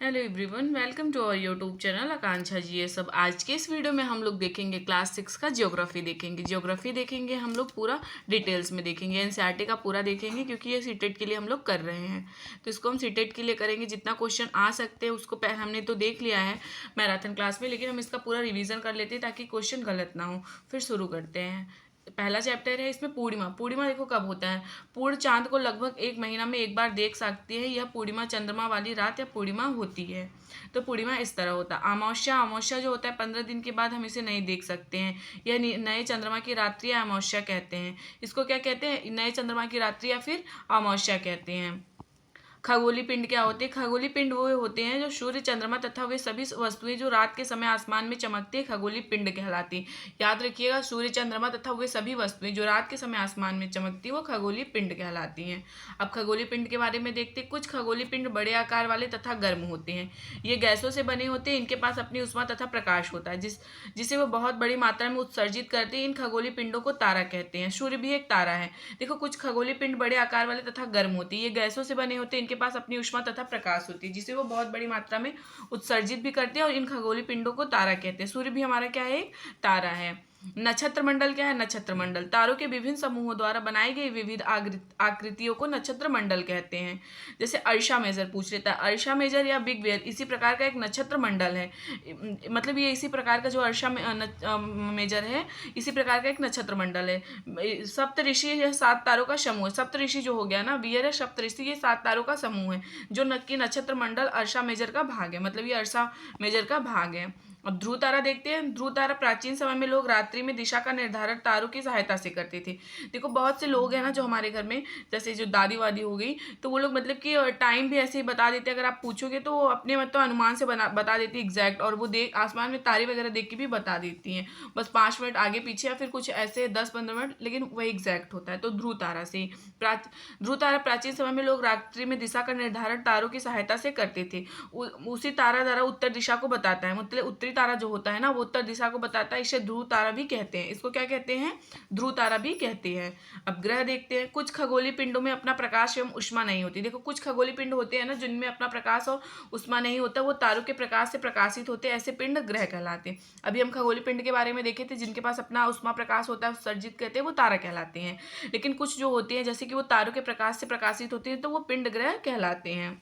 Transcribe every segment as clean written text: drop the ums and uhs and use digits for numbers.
Hello everyone, welcome to our YouTube channel Akanksha ji. ये सब आज के इस वीडियो में हम लोग देखेंगे क्लास 6 का ज्योग्राफी देखेंगे हम लोग पूरा डिटेल्स में देखेंगे। एनसीईआरटी का पूरा देखेंगे क्योंकि ये सीटेट के लिए हम लोग कर रहे हैं, तो इसको हम सीटेट के लिए करेंगे। जितना क्वेश्चन आ सकते हैं उसको हमने तो देख लिया है मैराथन क्लास में, लेकिन हम इसका पूरा रिविजन कर लेते हैं ताकि क्वेश्चन गलत ना हो। फिर शुरू करते हैं। पहला चैप्टर है इसमें पूर्णिमा। पूर्णिमा देखो कब होता है। पूर्ण चांद को लगभग एक महीना में एक बार देख सकती है। यह पूर्णिमा चंद्रमा वाली रात या पूर्णिमा होती है। तो पूर्णिमा इस तरह होता है। अमावस्या, अमावस्या जो होता है 15 दिन के बाद हम इसे नहीं देख सकते हैं। यह नए चंद्रमा की रात्रि या अमावस्या कहते हैं। इसको क्या कहते हैं? नए चंद्रमा की रात्रि या फिर अमावस्या कहते हैं। खगोलीय पिंड क्या होते हैं? खगोलीय पिंड वो होते हैं जो सूर्य, चंद्रमा तथा वे सभी वस्तुएं जो रात के समय आसमान में चमकती है, खगोलीय पिंड कहलाती है। याद रखिएगा, सूर्य, चंद्रमा तथा वे सभी वस्तुएं जो रात के समय आसमान में चमकती है वो खगोलीय पिंड कहलाती हैं। अब खगोलीय पिंड के बारे में देखते हैं। कुछ खगोलीय पिंड बड़े आकार वाले तथा गर्म होते हैं। ये गैसों से बने होते हैं। इनके पास अपनी ऊष्मा तथा प्रकाश होता है जिसे वो बहुत बड़ी मात्रा में उत्सर्जित करते हैं। इन खगोलीय पिंडों को तारा कहते हैं। सूर्य भी एक तारा है। देखो, कुछ खगोलीय पिंड बड़े आकार वाले तथा गर्म होती है। ये गैसों से बने होते हैं। इनके पास अपनी ऊष्मा तथा प्रकाश होती है जिसे वो बहुत बड़ी मात्रा में उत्सर्जित भी करते हैं, और इन खगोलीय पिंडों को तारा कहते हैं। सूर्य भी हमारा क्या है? एक तारा है। नक्षत्र मंडल क्या है? नक्षत्र मंडल तारों के विभिन्न समूहों द्वारा बनाई गई विविध आकृतियों को नक्षत्र मंडल कहते हैं। जैसे अर्शा मेजर पूछ लेता है। अर्शा मेजर या बिग बेयर इसी प्रकार का एक नक्षत्र मंडल है। मतलब ये इसी प्रकार का जो अर्शा मेजर है, इसी प्रकार का एक नक्षत्र मंडल है। सप्तऋषि यह 7 तारों का समूह है। सप्तऋषि जो हो गया ना, बियर है, सप्तऋषि, ये 7 तारों का समूह है जो नक्की नक्षत्र मंडल अर्शा मेजर का भाग है। मतलब ये अर्शा मेजर का भाग है। अब ध्रुव तारा देखते हैं। ध्रुव तारा प्राचीन समय में लोग रात्रि में दिशा का निर्धारण तारों की सहायता से करते थे। देखो, बहुत से लोग हैं ना जो हमारे घर में, जैसे जो दादी वादी हो गई, तो वो लोग मतलब कि टाइम भी ऐसे ही बता देते हैं। अगर आप पूछोगे तो वो अपने मतलब अनुमान से बता देती है एग्जैक्ट, और वो देख आसमान में तारे वगैरह देख के भी बता देती हैं। बस 5 मिनट आगे पीछे या फिर कुछ ऐसे 10-15 मिनट, लेकिन वही एग्जैक्ट होता है। तो ध्रुव तारा से ध्रुव तारा प्राचीन समय में लोग रात्रि में दिशा का निर्धारण तारों की सहायता से करते थे। उसी तारा द्वारा उत्तर दिशा को बताता है। मतलब उत्तरी तारा जो होता है ना, वो उत्तर दिशा को बताता है। इसे ध्रुव तारा भी कहते हैं। इसको क्या कहते हैं? ध्रुव तारा भी कहते हैं। अब ग्रह देखते हैं। कुछ खगोलीय पिंडों में अपना प्रकाश एवं ऊष्मा नहीं होती। देखो, कुछ खगोलीय पिंड होते हैं ना जिनमें अपना प्रकाश और ऊष्मा नहीं होता, वो तारों के प्रकाश से प्रकाशित होते हैं। ऐसे पिंड ग्रह कहलाते हैं। अभी हम खगोलीय पिंड के बारे में देखे थे, जिनके पास अपना ऊष्मा प्रकाश होता है, उत्सर्जित कहते हैं, वो तारा कहलाते हैं। लेकिन कुछ जो होते हैं जैसे कि वो तारों के प्रकाश से प्रकाशित होते हैं, तो वो पिंड ग्रह कहलाते हैं।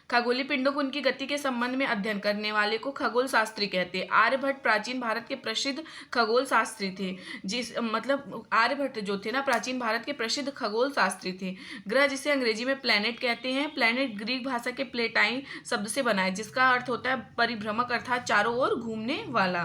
खगोलीय पिंडों को उनकी गति के संबंध में अध्ययन करने वाले को खगोल शास्त्री कहते हैं। आर्यभट्ट प्राचीन भारत के प्रसिद्ध खगोल शास्त्री थे। मतलब आर्यभट्ट जो थे ना, प्राचीन भारत के प्रसिद्ध खगोल शास्त्री थे। ग्रह, जिसे अंग्रेजी में प्लैनेट कहते हैं। प्लैनेट ग्रीक भाषा के प्लेटाइन शब्द से बना है, जिसका अर्थ होता है परिभ्रमक, अर्थात चारों ओर घूमने वाला।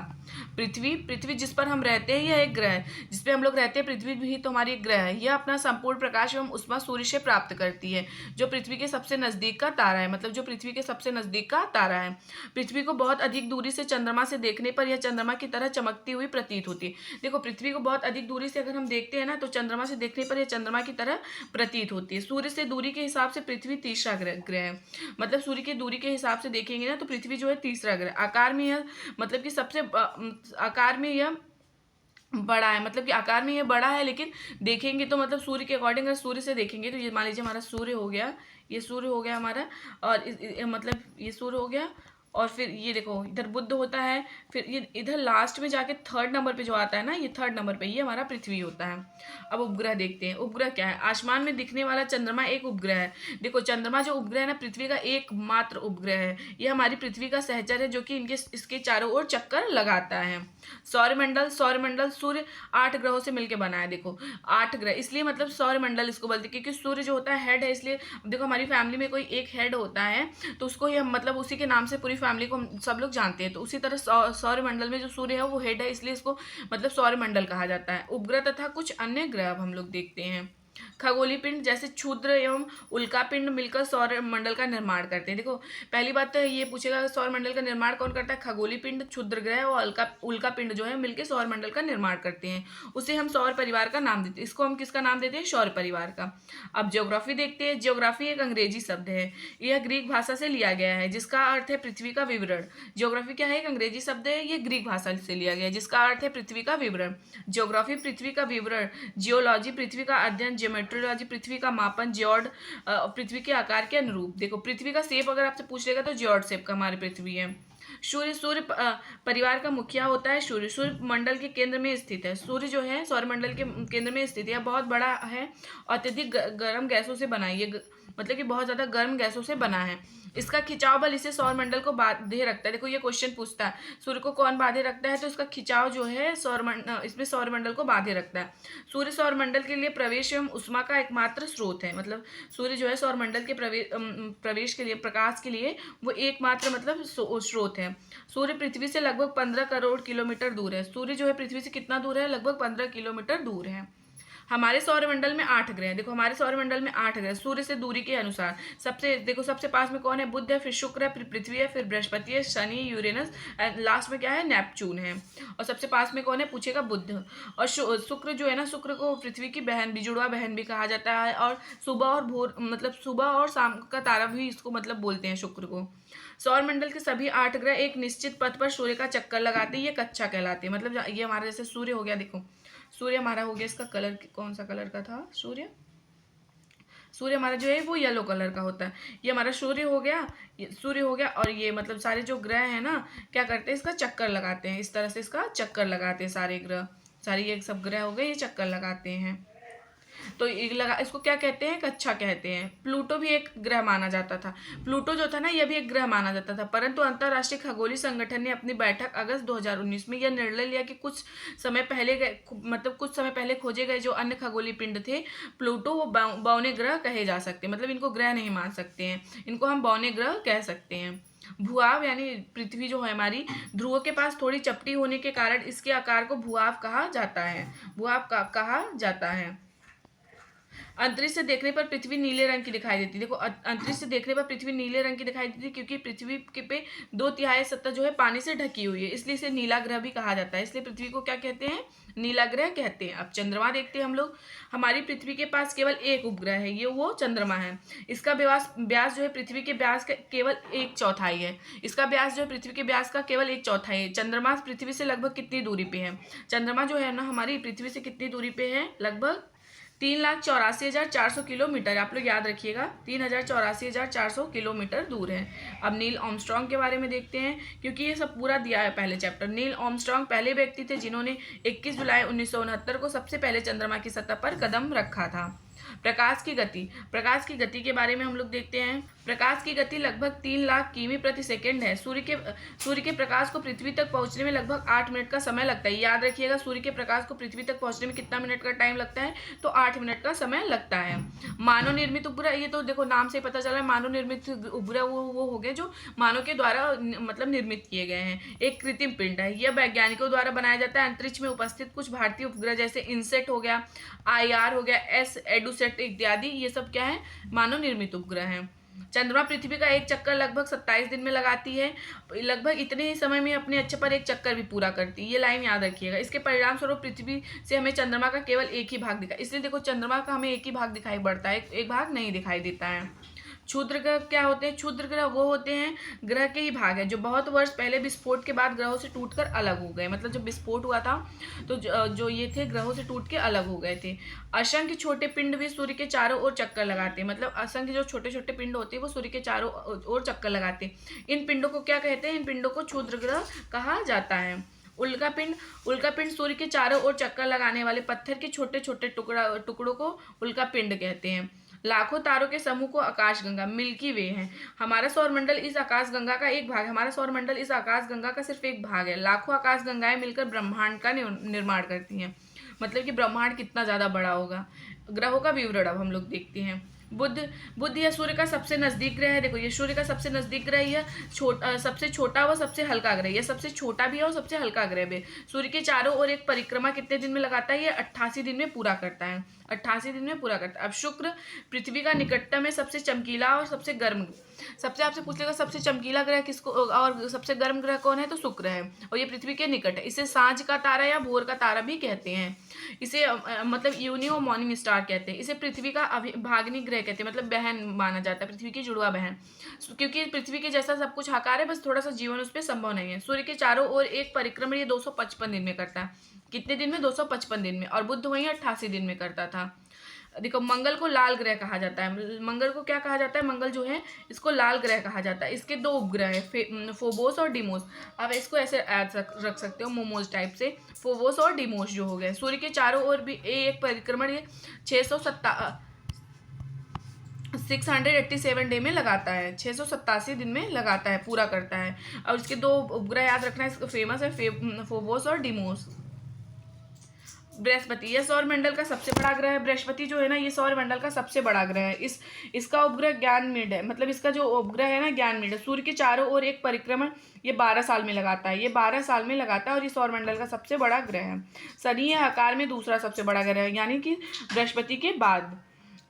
पृथ्वी जिस पर हम रहते हैं, यह एक ग्रह है। जिस पे हम लोग रहते हैं, पृथ्वी भी तो हमारी एक ग्रह है। यह अपना संपूर्ण प्रकाश एवं ऊष्मा सूर्य से प्राप्त करती है, जो पृथ्वी के सबसे नजदीक का तारा है। मतलब जो पृथ्वी के सबसे नजदीक का तारा है। पृथ्वी को बहुत अधिक दूरी से चंद्रमा से देखने पर यह चंद्रमा की तरह चमकती हुई प्रतीत होती है। देखो, पृथ्वी को बहुत अधिक दूरी से अगर हम देखते हैं ना, तो चंद्रमा से देखने पर यह चंद्रमा की तरह प्रतीत होती है। सूर्य से दूरी के हिसाब से पृथ्वी तीसरा ग्रह है। मतलब सूर्य की दूरी के हिसाब से देखेंगे ना, तो पृथ्वी जो है तीसरा ग्रह। आकार में यह मतलब कि सबसे आकार में यह बड़ा है। मतलब कि आकार में ये बड़ा है, लेकिन देखेंगे तो मतलब सूर्य के अकॉर्डिंग, अगर सूर्य से देखेंगे तो ये मान लीजिए हमारा सूर्य हो गया, ये सूर्य हो गया हमारा, और मतलब ये सूर्य हो गया, और फिर ये देखो इधर बुध होता है, फिर ये इधर लास्ट में जाके 3rd नंबर पे जो आता है ना, ये 3rd नंबर पे ये हमारा पृथ्वी होता है। अब उपग्रह देखते हैं। उपग्रह क्या है? आसमान में दिखने वाला चंद्रमा एक उपग्रह है। देखो, चंद्रमा जो उपग्रह है ना, पृथ्वी का एकमात्र उपग्रह है। ये हमारी पृथ्वी का सहचर है, जो कि इसके चारों ओर चक्कर लगाता है। सौरमंडल सूर्य 8 ग्रहों से मिलकर बना है। देखो, 8 ग्रह, इसलिए मतलब सौरमंडल इसको बोलते हैं, क्योंकि सूर्य जो होता है हेड है। इसलिए देखो, हमारी फैमिली में कोई एक हेड होता है, तो उसको ही हम मतलब उसी के नाम से पूरी फैमिली को हम सब लोग जानते हैं। तो उसी तरह सौरमंडल में जो सूर्य है वो हेड है, इसलिए इसको मतलब सौरमंडल कहा जाता है। उपग्रह तथा कुछ अन्य ग्रह अब हम लोग देखते हैं। खगोलीय पिंड जैसे क्षुद्र एवं उल्का पिंड मिलकर सौर मंडल का निर्माण करते हैं। देखो, पहली बात तो ये पूछेगा सौर मंडल का निर्माण कौन करता है? खगोलीय पिंड, क्षुद्र ग्रह और उल्का पिंड जो है मिलकर सौर मंडल का निर्माण करते हैं। उसे हम सौर परिवार का नाम देते हैं। इसको हम किसका नाम देते हैं? सौर परिवार का। अब ज्योग्राफी देखते हैं। ज्योग्राफी एक अंग्रेजी शब्द है। यह ग्रीक भाषा से लिया गया है, जिसका अर्थ है पृथ्वी का विवरण। ज्योग्राफी क्या है? एक अंग्रेजी शब्द है। ये ग्रीक भाषा से लिया गया है, जिसका अर्थ है पृथ्वी का विवरण। ज्योग्राफी पृथ्वी का विवरण, जियोलॉजी पृथ्वी का अध्ययन, ज्योमेट्रोलॉजी, पृथ्वी का मापन, जियोड, पृथ्वी के आकार के अनुरूप। देखो पृथ्वी का शेप अगर आपसे पूछ लेगा तो जियोड शेप का हमारी पृथ्वी है। सूर्य परिवार का मुखिया होता है। सूर्य मंडल के केंद्र में स्थित है। सूर्य जो है सौरमंडल के केंद्र में स्थित है, बहुत बड़ा है, अत्यधिक गर्म गैसों से बना है। ये मतलब कि बहुत ज़्यादा गर्म गैसों से बना है। इसका खिंचाव बल इसे सौरमंडल को बांधे रखता है। देखो ये क्वेश्चन पूछता है सूर्य को कौन बांधे रखता है, तो इसका खिंचाव जो है इसमें सौरमंडल को बांधे रखता है। सूर्य सौरमंडल के लिए प्रवेश एवं उष्मा का एकमात्र स्रोत है। मतलब सूर्य जो है सौरमंडल के प्रवेश के लिए, प्रकाश के लिए वो एकमात्र मतलब स्रोत है। सूर्य पृथ्वी से लगभग 15 करोड़ किलोमीटर दूर है। सूर्य जो है पृथ्वी से कितना दूर है, लगभग 15 किलोमीटर दूर है। हमारे सौरमंडल में 8 ग्रह हैं। देखो हमारे सौरमंडल में 8 ग्रह, सूर्य से दूरी के अनुसार सबसे पास में कौन है, बुध है, फिर शुक्र है, फिर पृथ्वी है, फिर बृहस्पति है, शनि, यूरेनस, लास्ट में क्या है, नेपच्यून है। और सबसे पास में कौन है पूछेगा, बुध। और शुक्र जो है ना, शुक्र को पृथ्वी की बहन भी, जुड़वा बहन भी कहा जाता है। और सुबह और भोर मतलब सुबह और शाम का तारा भी इसको मतलब बोलते हैं शुक्र को। सौरमंडल के सभी 8 ग्रह एक निश्चित पथ पर सूर्य का चक्कर लगाते हैं, ये कक्षा कहलाते हैं। मतलब ये हमारा जैसे सूर्य हो गया, देखो सूर्य हमारा हो गया, इसका कलर कौन सा कलर का था, सूर्य हमारा जो है वो येलो कलर का होता है। ये हमारा सूर्य हो गया, और ये मतलब सारे जो ग्रह हैं ना क्या करते हैं, इसका चक्कर लगाते हैं। इस तरह से इसका चक्कर लगाते हैं सारे ग्रह, सारे ये सब ग्रह हो गए, ये चक्कर लगाते हैं। तो इसको क्या कहते हैं, कक्षा कहते हैं। प्लूटो भी एक ग्रह माना जाता था। प्लूटो जो था ना, यह भी एक ग्रह माना जाता था, परंतु अंतरराष्ट्रीय खगोलीय संगठन ने अपनी बैठक अगस्त 2019 में यह निर्णय लिया कि कुछ समय पहले खोजे गए जो अन्य खगोलीय पिंड थे, प्लूटो वो बौने ग्रह कहे जा सकते हैं। मतलब इनको ग्रह नहीं मान सकते हैं, इनको हम बौने ग्रह कह सकते हैं। भूआव यानी पृथ्वी जो है हमारी ध्रुवों के पास थोड़ी चपटी होने के कारण इसके आकार को भूआव कहा जाता है। अंतरिक्ष से देखने पर पृथ्वी नीले रंग की दिखाई देती है। देखो अंतरिक्ष से देखने पर पृथ्वी नीले रंग की दिखाई देती है क्योंकि पृथ्वी के पे 2/3 सतह जो है पानी से ढकी हुई है, इसलिए इसे नीला ग्रह भी कहा जाता है। इसलिए पृथ्वी को क्या कहते हैं, नीला ग्रह कहते हैं। अब चंद्रमा देखते हैं हम लोग। हमारी पृथ्वी के पास केवल एक उपग्रह है, ये वो चंद्रमा है। इसका व्यास जो है पृथ्वी के व्यास का केवल 1/4 है। इसका व्यास जो है पृथ्वी के व्यास का केवल 1/4 है। चंद्रमा पृथ्वी से लगभग कितनी दूरी पे है, चंद्रमा जो है ना हमारी पृथ्वी से कितनी दूरी पे है, लगभग 3,84,400 किलोमीटर। आप लोग याद रखिएगा 3,84,400 किलोमीटर दूर है। अब नील आर्मस्ट्रांग के बारे में देखते हैं, क्योंकि ये सब पूरा दिया है पहले चैप्टर। नील आर्मस्ट्रांग पहले व्यक्ति थे जिन्होंने 21 जुलाई 1969 को सबसे पहले चंद्रमा की सतह पर कदम रखा था। प्रकाश की गति के बारे में हम लोग देखते हैं। प्रकाश की गति लगभग 3 लाख किमी प्रति सेकंड है। सूर्य के प्रकाश को पृथ्वी तक पहुंचने में लगभग 8 मिनट का समय लगता है। याद रखिएगा सूर्य के प्रकाश को पृथ्वी तक पहुंचने में कितना मिनट का टाइम लगता है, तो 8 मिनट का समय लगता है। मानव निर्मित उपग्रह, ये तो देखो नाम से पता चला है, मानव निर्मित उपग्रह वो हो गए जो मानव के द्वारा मतलब निर्मित किए गए हैं। एक कृत्रिम पिंड है, यह वैज्ञानिकों द्वारा बनाया जाता है। अंतरिक्ष में उपस्थित कुछ भारतीय उपग्रह जैसे इनसेट हो गया, IR हो गया, एडुसेट इत्यादि, ये सब क्या है, मानव निर्मित उपग्रह हैं। चंद्रमा पृथ्वी का एक चक्कर लगभग 27 दिन में लगाती है। लगभग इतने ही समय में अपने अक्ष पर एक चक्कर भी पूरा करती है। ये लाइन याद रखिएगा। इसके परिणाम स्वरूप पृथ्वी से हमें चंद्रमा का केवल एक ही भाग दिखाई, इसलिए देखो चंद्रमा का हमें एक ही भाग दिखाई पड़ता है, एक भाग नहीं दिखाई देता है। क्षुद्र ग्रह क्या होते हैं, क्षुद्र ग्रह वो होते हैं ग्रह के ही भाग हैं जो बहुत वर्ष पहले विस्फोट के बाद ग्रहों से टूटकर अलग हो गए। मतलब जब विस्फोट हुआ था तो जो ये थे ग्रहों से टूट के अलग हो गए थे। असंख्य छोटे पिंड भी सूर्य के चारों ओर चक्कर लगाते हैं। मतलब असंख्य जो छोटे छोटे पिंड होते हैं वो सूर्य के चारों ओर चक्कर लगाते हैं। इन पिंडों को क्या कहते हैं, इन पिंडों को क्षुद्र ग्रह कहा जाता है। उल्का पिंड सूर्य के चारों ओर चक्कर लगाने वाले पत्थर के छोटे छोटे टुकड़ों को उल्का पिंड कहते हैं। लाखों तारों के समूह को आकाशगंगा, मिल्की वे है। हमारा सौरमंडल इस आकाशगंगा का एक भाग है। हमारा सौरमंडल इस आकाशगंगा का सिर्फ एक भाग है। लाखों आकाशगंगाएं मिलकर ब्रह्मांड का निर्माण करती हैं। मतलब कि ब्रह्मांड कितना ज़्यादा बड़ा होगा। ग्रहों का विवरण अब हम लोग देखते हैं। बुध यह सूर्य का सबसे नजदीक ग्रह है। देखो ये सूर्य का सबसे नजदीक ग्रह, यह सबसे छोटा व सबसे हल्का ग्रह, यह सबसे छोटा भी है और सबसे हल्का ग्रह भी। सूर्य के चारों ओर एक परिक्रमा कितने दिन में लगाता है, यह 88 दिन में पूरा करता है। 88 दिन में पूरा करता है। अब शुक्र पृथ्वी का निकटतम है, सबसे चमकीला और सबसे गर्म। सबसे आपसे पूछ लेगा सबसे चमकीला ग्रह किसको और सबसे गर्म ग्रह कौन है, तो शुक्र है, और ये पृथ्वी के निकट है। इसे सांझ का तारा या भोर का तारा भी कहते हैं। इसे मतलब इवनिंग और मॉर्निंग स्टार कहते हैं। इसे पृथ्वी का अभिभागनी ग्रह कहते हैं, मतलब बहन माना जाता है, पृथ्वी की जुड़वा बहन, क्योंकि पृथ्वी के जैसा सब कुछ आकार है, बस थोड़ा सा जीवन उस पर संभव नहीं है। सूर्य के चारों ओर एक परिक्रमा ये 255 दिन में करता है। कितने दिन में, 255 दिन में। और बुध वहीं 88 दिन में करता था। देखो मंगल को लाल ग्रह कहा जाता है। मंगल को क्या कहा जाता है? मंगल जो है इसको लाल ग्रह कहा जाता है। इसके दो उपग्रह है, फोबोस और डिमोस। अब इसको ऐसे रख सकते हो मोमोज टाइप से, फोबोस और डिमोस जो हो गए। सूर्य के चारों ओर भी एक परिक्रमण ये 687 डे में लगाता है, 687 दिन में लगाता है, पूरा करता है। और इसके दो उपग्रह याद रखना है, इसको फेमस है, फोबोस और डिमोस। बृहस्पति, यह सौरमंडल का सबसे बड़ा ग्रह है। बृहस्पति जो है ना, ये सौरमंडल का सबसे बड़ा ग्रह है। इसका उपग्रह ज्ञानमीड है, मतलब इसका जो उपग्रह है ना ज्ञानमीड है। सूर्य के चारों ओर एक परिक्रमण ये 12 साल में लगाता है, ये 12 साल में लगाता है और ये सौरमंडल का सबसे बड़ा ग्रह है। शनि यह आकार में दूसरा सबसे बड़ा ग्रह है, यानी कि बृहस्पति के बाद।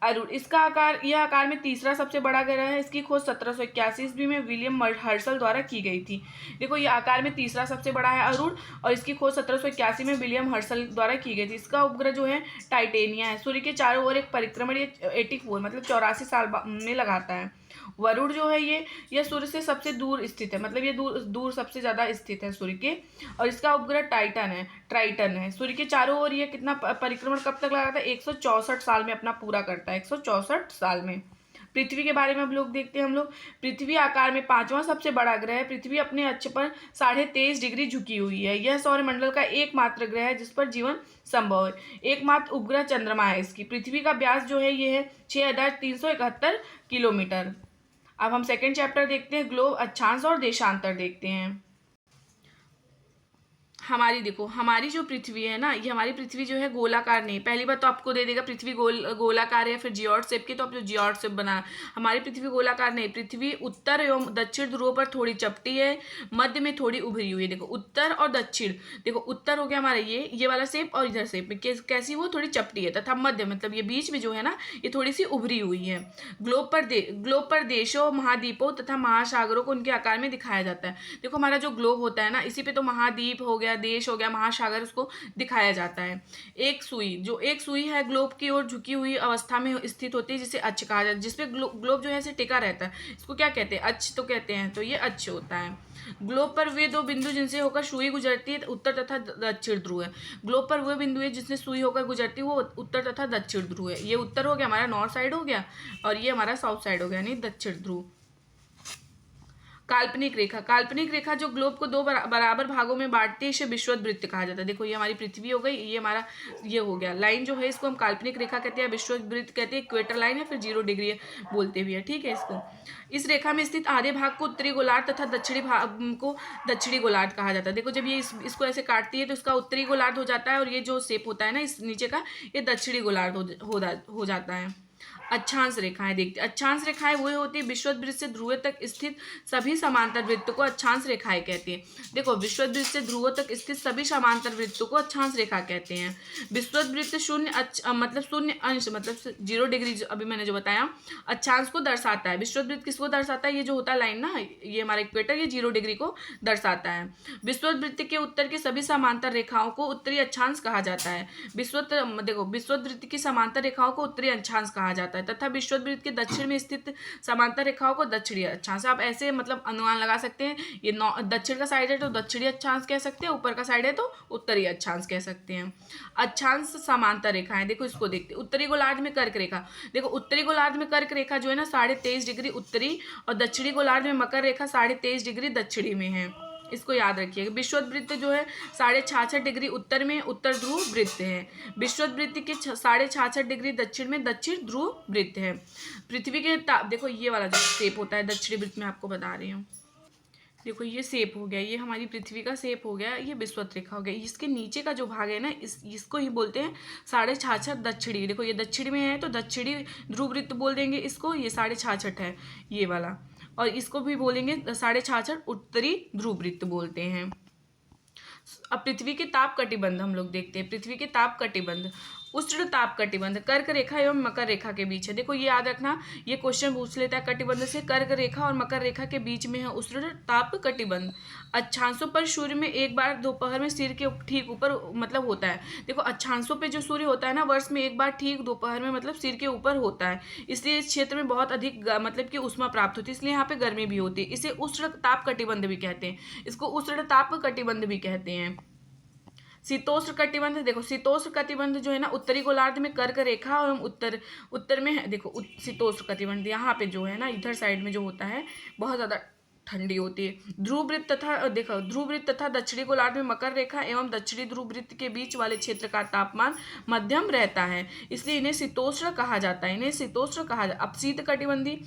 अरुण, इसका आकार, यह आकार में तीसरा सबसे बड़ा ग्रह है। इसकी खोज 1781 ईस्वी में विलियम हर्शल द्वारा की गई थी। देखो ये आकार में तीसरा सबसे बड़ा है अरुण, और इसकी खोज 1781 में विलियम हर्शल द्वारा की गई थी। इसका उपग्रह जो है टाइटेनिया है। सूर्य के चारों ओर एक परिक्रमण ये 84 मतलब 84 साल में लगाता है। वरुण जो है यह सूर्य से सबसे दूर स्थित है, मतलब ये दूर सबसे ज्यादा स्थित है सूर्य के। और इसका उपग्रह ट्राइटन है। सूर्य के चारों ओर ये कितना परिक्रमण कब तक लगाता है? 164 साल में अपना पूरा करता है, 164 साल में। पृथ्वी के बारे में हम लोग देखते हैं। पृथ्वी आकार में 5वां सबसे बड़ा ग्रह है। पृथ्वी अपने अक्ष पर 23.5 डिग्री झुकी हुई है। यह सौरमंडल का एकमात्र ग्रह है जिस पर जीवन संभव है। एकमात्र उपग्रह चंद्रमा है इसकी। पृथ्वी का व्यास जो है ये है 6371 किलोमीटर। अब हम सेकंड चैप्टर देखते हैं, ग्लोब, अक्षांश और देशांतर देखते हैं। हमारी जो पृथ्वी है ना, ये हमारी पृथ्वी जो है गोलाकार नहीं। पहली बात तो आपको दे देगा पृथ्वी गोलाकार है, फिर जियोड शेप की, तो आप जो जियोड शेप बनाना। हमारी पृथ्वी गोलाकार नहीं। पृथ्वी उत्तर एवं दक्षिण ध्रुवों पर थोड़ी चपटी है, मध्य में थोड़ी उभरी हुई है। देखो उत्तर और दक्षिण, देखो उत्तर हो गया हमारा ये वाला शेप, और इधर शेप कैसी वो थोड़ी चपटी है, तथा मध्य मतलब ये बीच में जो है ना ये थोड़ी सी उभरी हुई है। ग्लोब पर देशों, महाद्वीपों तथा महासागरों को उनके आकार में दिखाया जाता है। देखो हमारा जो ग्लोब होता है ना, इसी पे तो महाद्वीप हो गया, देश हो गया, महासागर, उसको दिखाया जाता है। एक सुई है ग्लोब की ओर झुकी हुई अवस्था में स्थित होती है, जिसे अक्ष कहा जाता है। जिसपे ग्लोब जो है ऐसे टिका रहता है, इसको क्या कहते हैं? अक्ष तो कहते हैं, तो ये अक्ष होता है। ग्लोब पर वे दो बिंदु जिनसे होकर सुई गुजरती है, उत्तर तथा दक्षिण ध्रुव है। ग्लोब पर वे बिंदु है जिससे सुई होकर गुजरती है, वो उत्तर तथा दक्षिण ध्रुव है। ये उत्तर हो गया हमारा, नॉर्थ साइड हो गया, और ये हमारा साउथ साइड हो गया, यानी दक्षिण ध्रुव। काल्पनिक रेखा जो ग्लोब को दो बराबर भागों में बांटती है, इसे विषुवत वृत्त कहा जाता है। देखो ये हमारी पृथ्वी हो गई, ये हमारा ये हो गया लाइन जो है, इसको हम काल्पनिक रेखा कहते हैं, विषुवत वृत्त कहते हैं। इक्वेटर लाइन है, फिर 0 डिग्री बोलते भी है, ठीक है। इसको, इस रेखा में स्थित आधे भाग को उत्तरी गोलार्ध तथा दक्षिणी भाग को दक्षिणी गोलार्ध कहा जाता है। देखो जब ये इसको ऐसे काटती है तो इसका उत्तरी गोलार्ध हो जाता है, और ये जो शेप होता है ना इस नीचे का, ये दक्षिणी गोलार्ध हो जाता है। अक्षांश रेखाएं देखते हैं। अक्षांश रेखाएं वो होती है विषुवत वृत्त से ध्रुव तक स्थित सभी समांतर वृत्त को अक्षांश रेखाएं कहते हैं। देखो विषुवत वृत्त से ध्रुव तक स्थित सभी समांतर वृत्तों को अक्षांश रेखा कहते हैं। विषुवत वृत्त मतलब 0 अंश मतलब 0 डिग्री, अभी मैंने जो बताया, अक्षांश को दर्शाता है। विषुवत वृत्त किसको दर्शाता है? ये जो होता है लाइन ना, ये हमारा इक्वेटर, ये 0 डिग्री को दर्शाता है। विषुवत वृत्त के उत्तर की सभी समांतर रेखाओं को उत्तरी अक्षांश कहा जाता है। विषुवत वृत्त की समांतर रेखाओं को उत्तरी अक्षांश कहा जाता है तथा विषुवत वृत्त के दक्षिण में स्थित समांतर रेखाओं को दक्षिणी अक्षांश। आप ऐसे मतलब अनुमान लगा सकते हैं, ये दक्षिण का साइड है तो दक्षिणी अक्षांश कह सकते हैं, ऊपर का साइड है तो उत्तरी अक्षांश कह सकते हैं। अक्षांश समांतर रेखाएं, देखो इसको देखते हैं। उत्तरी गोलार्ध में कर्क रेखा, देखो उत्तरी गोलार्ध में कर्क रेखा जो है ना 23.5 डिग्री उत्तरी, और दक्षिणी गोलार्ध में मकर रेखा 23.5 डिग्री दक्षिणी में है। इसको याद रखिएगा। विषुवत वृत्त जो है 66.5 डिग्री उत्तर में उत्तर ध्रुव वृत्त है। विषुवत वृत्त के 66.5 डिग्री दक्षिण में दक्षिण ध्रुव वृत्त है। पृथ्वी के देखो ये वाला जो शेप होता है दक्षिणी वृत्त में, आपको बता रही हूँ। देखो ये शेप हो गया, ये हमारी पृथ्वी का शेप हो गया, ये विषुवत रेखा हो गया। इसके नीचे का जो भाग है ना, इसको ही बोलते हैं 66.5 दक्षिणी। देखो ये दक्षिणी में है तो दक्षिणी ध्रुव वृत्त बोल देंगे इसको, ये 66.5 है ये वाला, और इसको भी बोलेंगे 66.5 उत्तरी ध्रुव वृत्त बोलते हैं। अब पृथ्वी के ताप कटिबंध हम लोग देखते हैं। पृथ्वी के ताप कटिबंध, उष्ण ताप कटिबंध कर्क रेखा एवं मकर रेखा के बीच है। देखो ये याद रखना, ये क्वेश्चन पूछ लेता है कटिबंध से। कर्क रेखा और मकर रेखा के बीच में है उष्ण ताप कटिबंध। अक्षांशों पर सूर्य में एक बार दोपहर में सिर के ठीक ऊपर मतलब होता है। देखो अक्षांशों पे जो सूर्य होता है ना, वर्ष में एक बार ठीक दोपहर में मतलब सिर के ऊपर होता है, इसलिए इस क्षेत्र में बहुत अधिक मतलब कि उष्मा प्राप्त होती है, इसलिए यहाँ पे गर्मी भी होती है। इसे उष्ण ताप कटिबंध भी कहते हैं, इसको उष्ण ताप कटिबंध भी कहते हैं। शीतोष्ण कटिबंध, देखो शीतोष्ण कटिबंध जो है ना उत्तरी गोलार्ध में कर्क रेखा और उत्तर में है, देखो शीतोष्ण कटिबंध यहाँ पे जो है ना इधर साइड में जो होता है बहुत ज़्यादा ठंडी होती है। ध्रुव वृत्त तथा देखो ध्रुव वृत्त तथा दक्षिणी गोलार्ध में मकर रेखा एवं दक्षिणी ध्रुव वृत्त के बीच वाले क्षेत्र का तापमान मध्यम रहता है, इसलिए इन्हें शीतोष्ण कहा जाता है। इन्हें शीतोष्ण कहा जाता है। अब शीत कटिबंधी